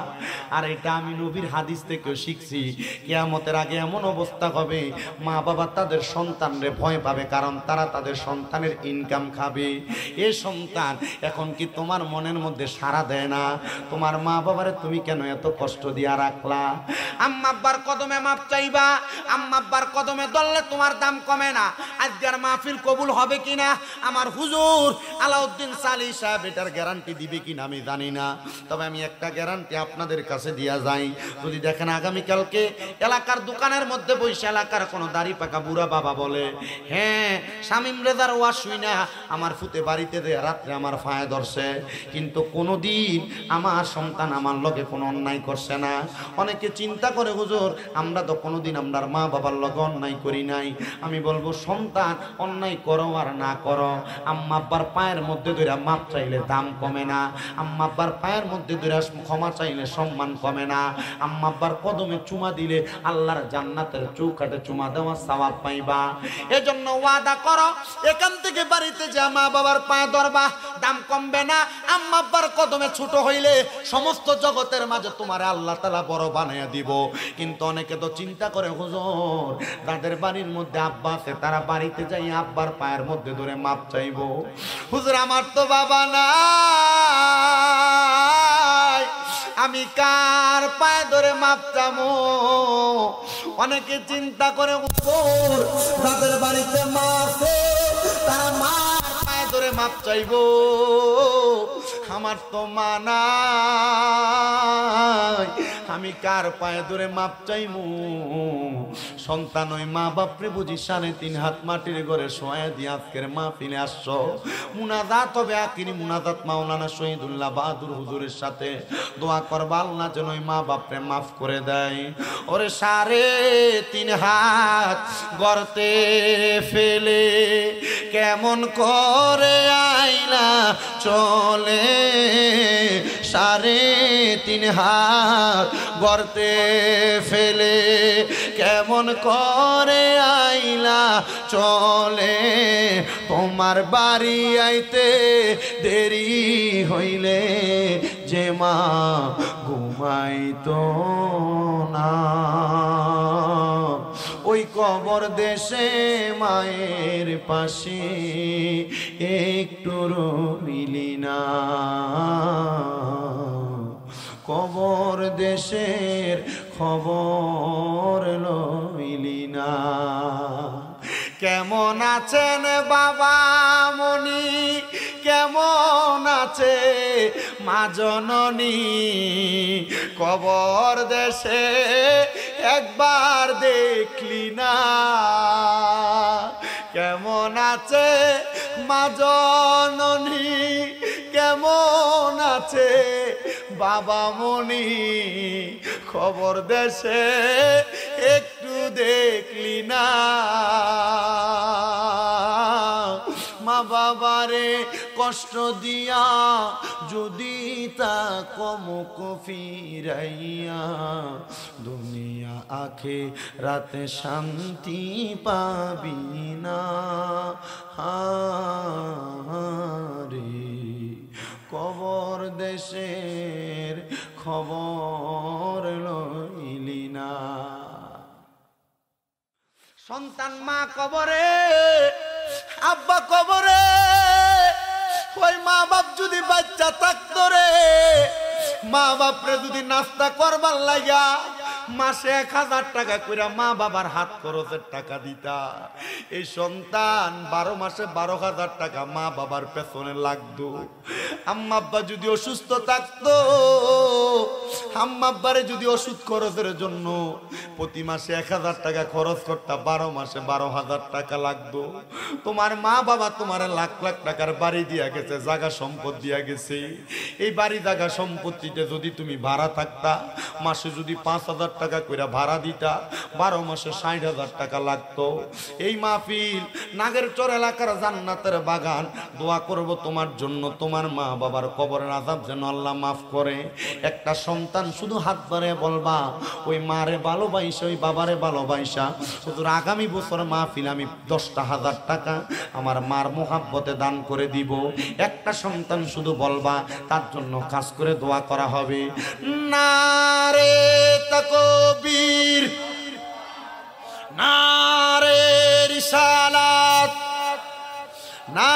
আর এটা আমি নবীর হাদিস থেকেও শিখছি। কিয়ামতের আগে এমন অবস্থা হবে মা বাবা তাদের সন্তানরে ভয় পাবে, কারণ তারা তাদের সন্তানের ইনকাম খাবে। এ সন্তান এখন কি তোমার মনের মধ্যে সাড়া দেয় না? তোমার মা বাবারে তুমি কেন এত কষ্ট দিয়া রাখলা? আম্মা আব্বার কদমে মাপ চাইবা, আম্মা আব্বার কদমে দললে তোমার দাম কমে না। আজকের মাহফিল কবুল হবে কিনা আমার হুজুর আলাউদ্দিন সালি সাহেব এটার গ্যারান্টি দিবে কিনা আমি জানি না, তবে আমি একটা গ্যারান্টি আপনাদের কাছে দিয়া যাই। যদি দেখেন আগামীকালকে এলাকার দোকানের মধ্যে বসে এলাকার কোনো দাড়ি পাকা বুড়া বাবা বলে হ্যাঁ শামিম রেজার ওয়াজ শুই না আমার ফুতে বাড়িতে রাত্রে আমার ফায়ে ধরছে, কিন্তু কোনোদিন আমার সন্তান আমার লগে কোনো অন্যায় করছে না। অনেকে চিন্তা করে হুজুর আমরা তো কোনোদিন আমরা মা বাবার লগে অন্যায় করি নাই। আমি বলবো সন্তান অন্যায় করো আর না করো, আম্মা আব্বার পায়ের মধ্যে ধরে মাপ চাইলে দাম কমে না, আম্মা আব্বার পায়ের মধ্যে ধরে ক্ষমা চাইলে সম্মান কমে না, আম্মা আব্বার কদমে চুমা দিলে আল্লাহর জান্নাতের চৌকাঠে চুমা দেওয়া সওয়াব পাইবা। এজন্য ওয়াদা করো এখান থেকে বাড়িতে যা মা বাবার পায়ে ধরবা, দাম কমবে না। আম্মা আব্বার কদমে ছোট হইলে সমস্ত জগতের মাঝে তোমার আল্লাহ তাআলা বড় বানাইয়া দিব। কিন্তু অনেকে তো চিন্তা করে হুজুর তাদের বাড়ির মধ্যে আব্বা আছে তারা বাড়িতে যাই আব্বার পায়ের মধ্যে ধরে মাপ চাইবো। হুজুর আমার তো বাবা নাই, আমি কার পায়ে ধরে মাপ চামো? অনেকে চিন্তা করে তাদের বাড়িতে মা আছে তারা মা পায়ে ধরে মাপ চাইবো। আমার তো মা নাই, আমি কার পায়ে ধরে মাপ চাইমু? সন্তান ওই মা বাপরে বুঝি 3.5 হাত মাটির ঘরে শোয়া দিয়ে আজকের মাহফিলে আসছো। মুনাজাত হবে আখিরি মুনাজাত মাওলানা শহীদুল্লাহ বাহাদুর হুজুরের সাথে। দোয়া করবা আল্লাহ যেন ওই মা বাপরে মাফ করে দেয়। ওরে 3.5 হাত গর্তে ফেলে কেমন করে আইলা চলে, 3.5 হাত গর্তে ফেলে কেমন করে আইলা চলে, তোমার বাড়ি আইতে দেরি হইলে যে মা ঘুমাইতো না, ওই কবর দেশে মায়ের পাশে একটু রইলি না, কবর দেশের খবর লইলি না। কেমন আছেন বাবা মনি, কেমন আছে মা জননী, কবর দেশে একবার দেখলি না, কেমন আছে মা জননী, কেমন আছে বাবা মনি, খবর দেশে একটু দেখলি না, মা বাবারে কষ্ট দিয়া যদি তা কমক ফিরাইয়া, দুনিয়া আখে রাতে শান্তি পাবি না, হারে কবর দেশের খবর লইলি না। সন্তান মা কবরে, আব্বা কবরে, ওই মা বাপ যদি বাচ্চা থাকতো রে, মা বাপরে যদি নাস্তা করবার লাগা মাসে 1000 টাকা কইরা মা বাবার হাত খরচের টাকা দিতা, এই সন্তান 12 মাসে 12,000 টাকা মা বাবার পেছনে লাগতো। আম্মা আব্বা যদি অসুস্থ থাকতো, আম্মা আব্বারে যদি ওষুধ খরচের জন্য প্রতি মাসে 1000 টাকা খরচ করতা, 12 মাসে 12,000 টাকা লাগতো। তোমার মা বাবা তোমার লাখ লাখ টাকার বাড়ি দিয়া গেছে, জায়গা সম্পদ দিয়া গেছে, এই বাড়ি জায়গা সম্পত্তিতে যদি তুমি ভাড়া থাকতা, মাসে যদি 5,000 টাকা কইরা ভাড়া দিতা, 12 মাসে 60,000 টাকা লাগতো। এই মাহফিল নাগেরচর এলাকার জান্নাতের বাগান। দোয়া করব তোমার জন্য, তোমার মা বাবার কবরের আযাব যেন আল্লাহ মাফ করে। একটা সন্তান শুধু হাত ধরে বলবা, ওই মারে ভালোবাসা, ওই বাবারে ভালোবাসা, শুধু আগামী বছর মাহফিল আমি 10,000 টাকা আমার মার মোহাব্বতে দান করে দিব। একটা সন্তান শুধু বলবা, তার জন্য কাজ করে দোয়া করা হবে। নারে তাকবীর, নারে রিসালাত, না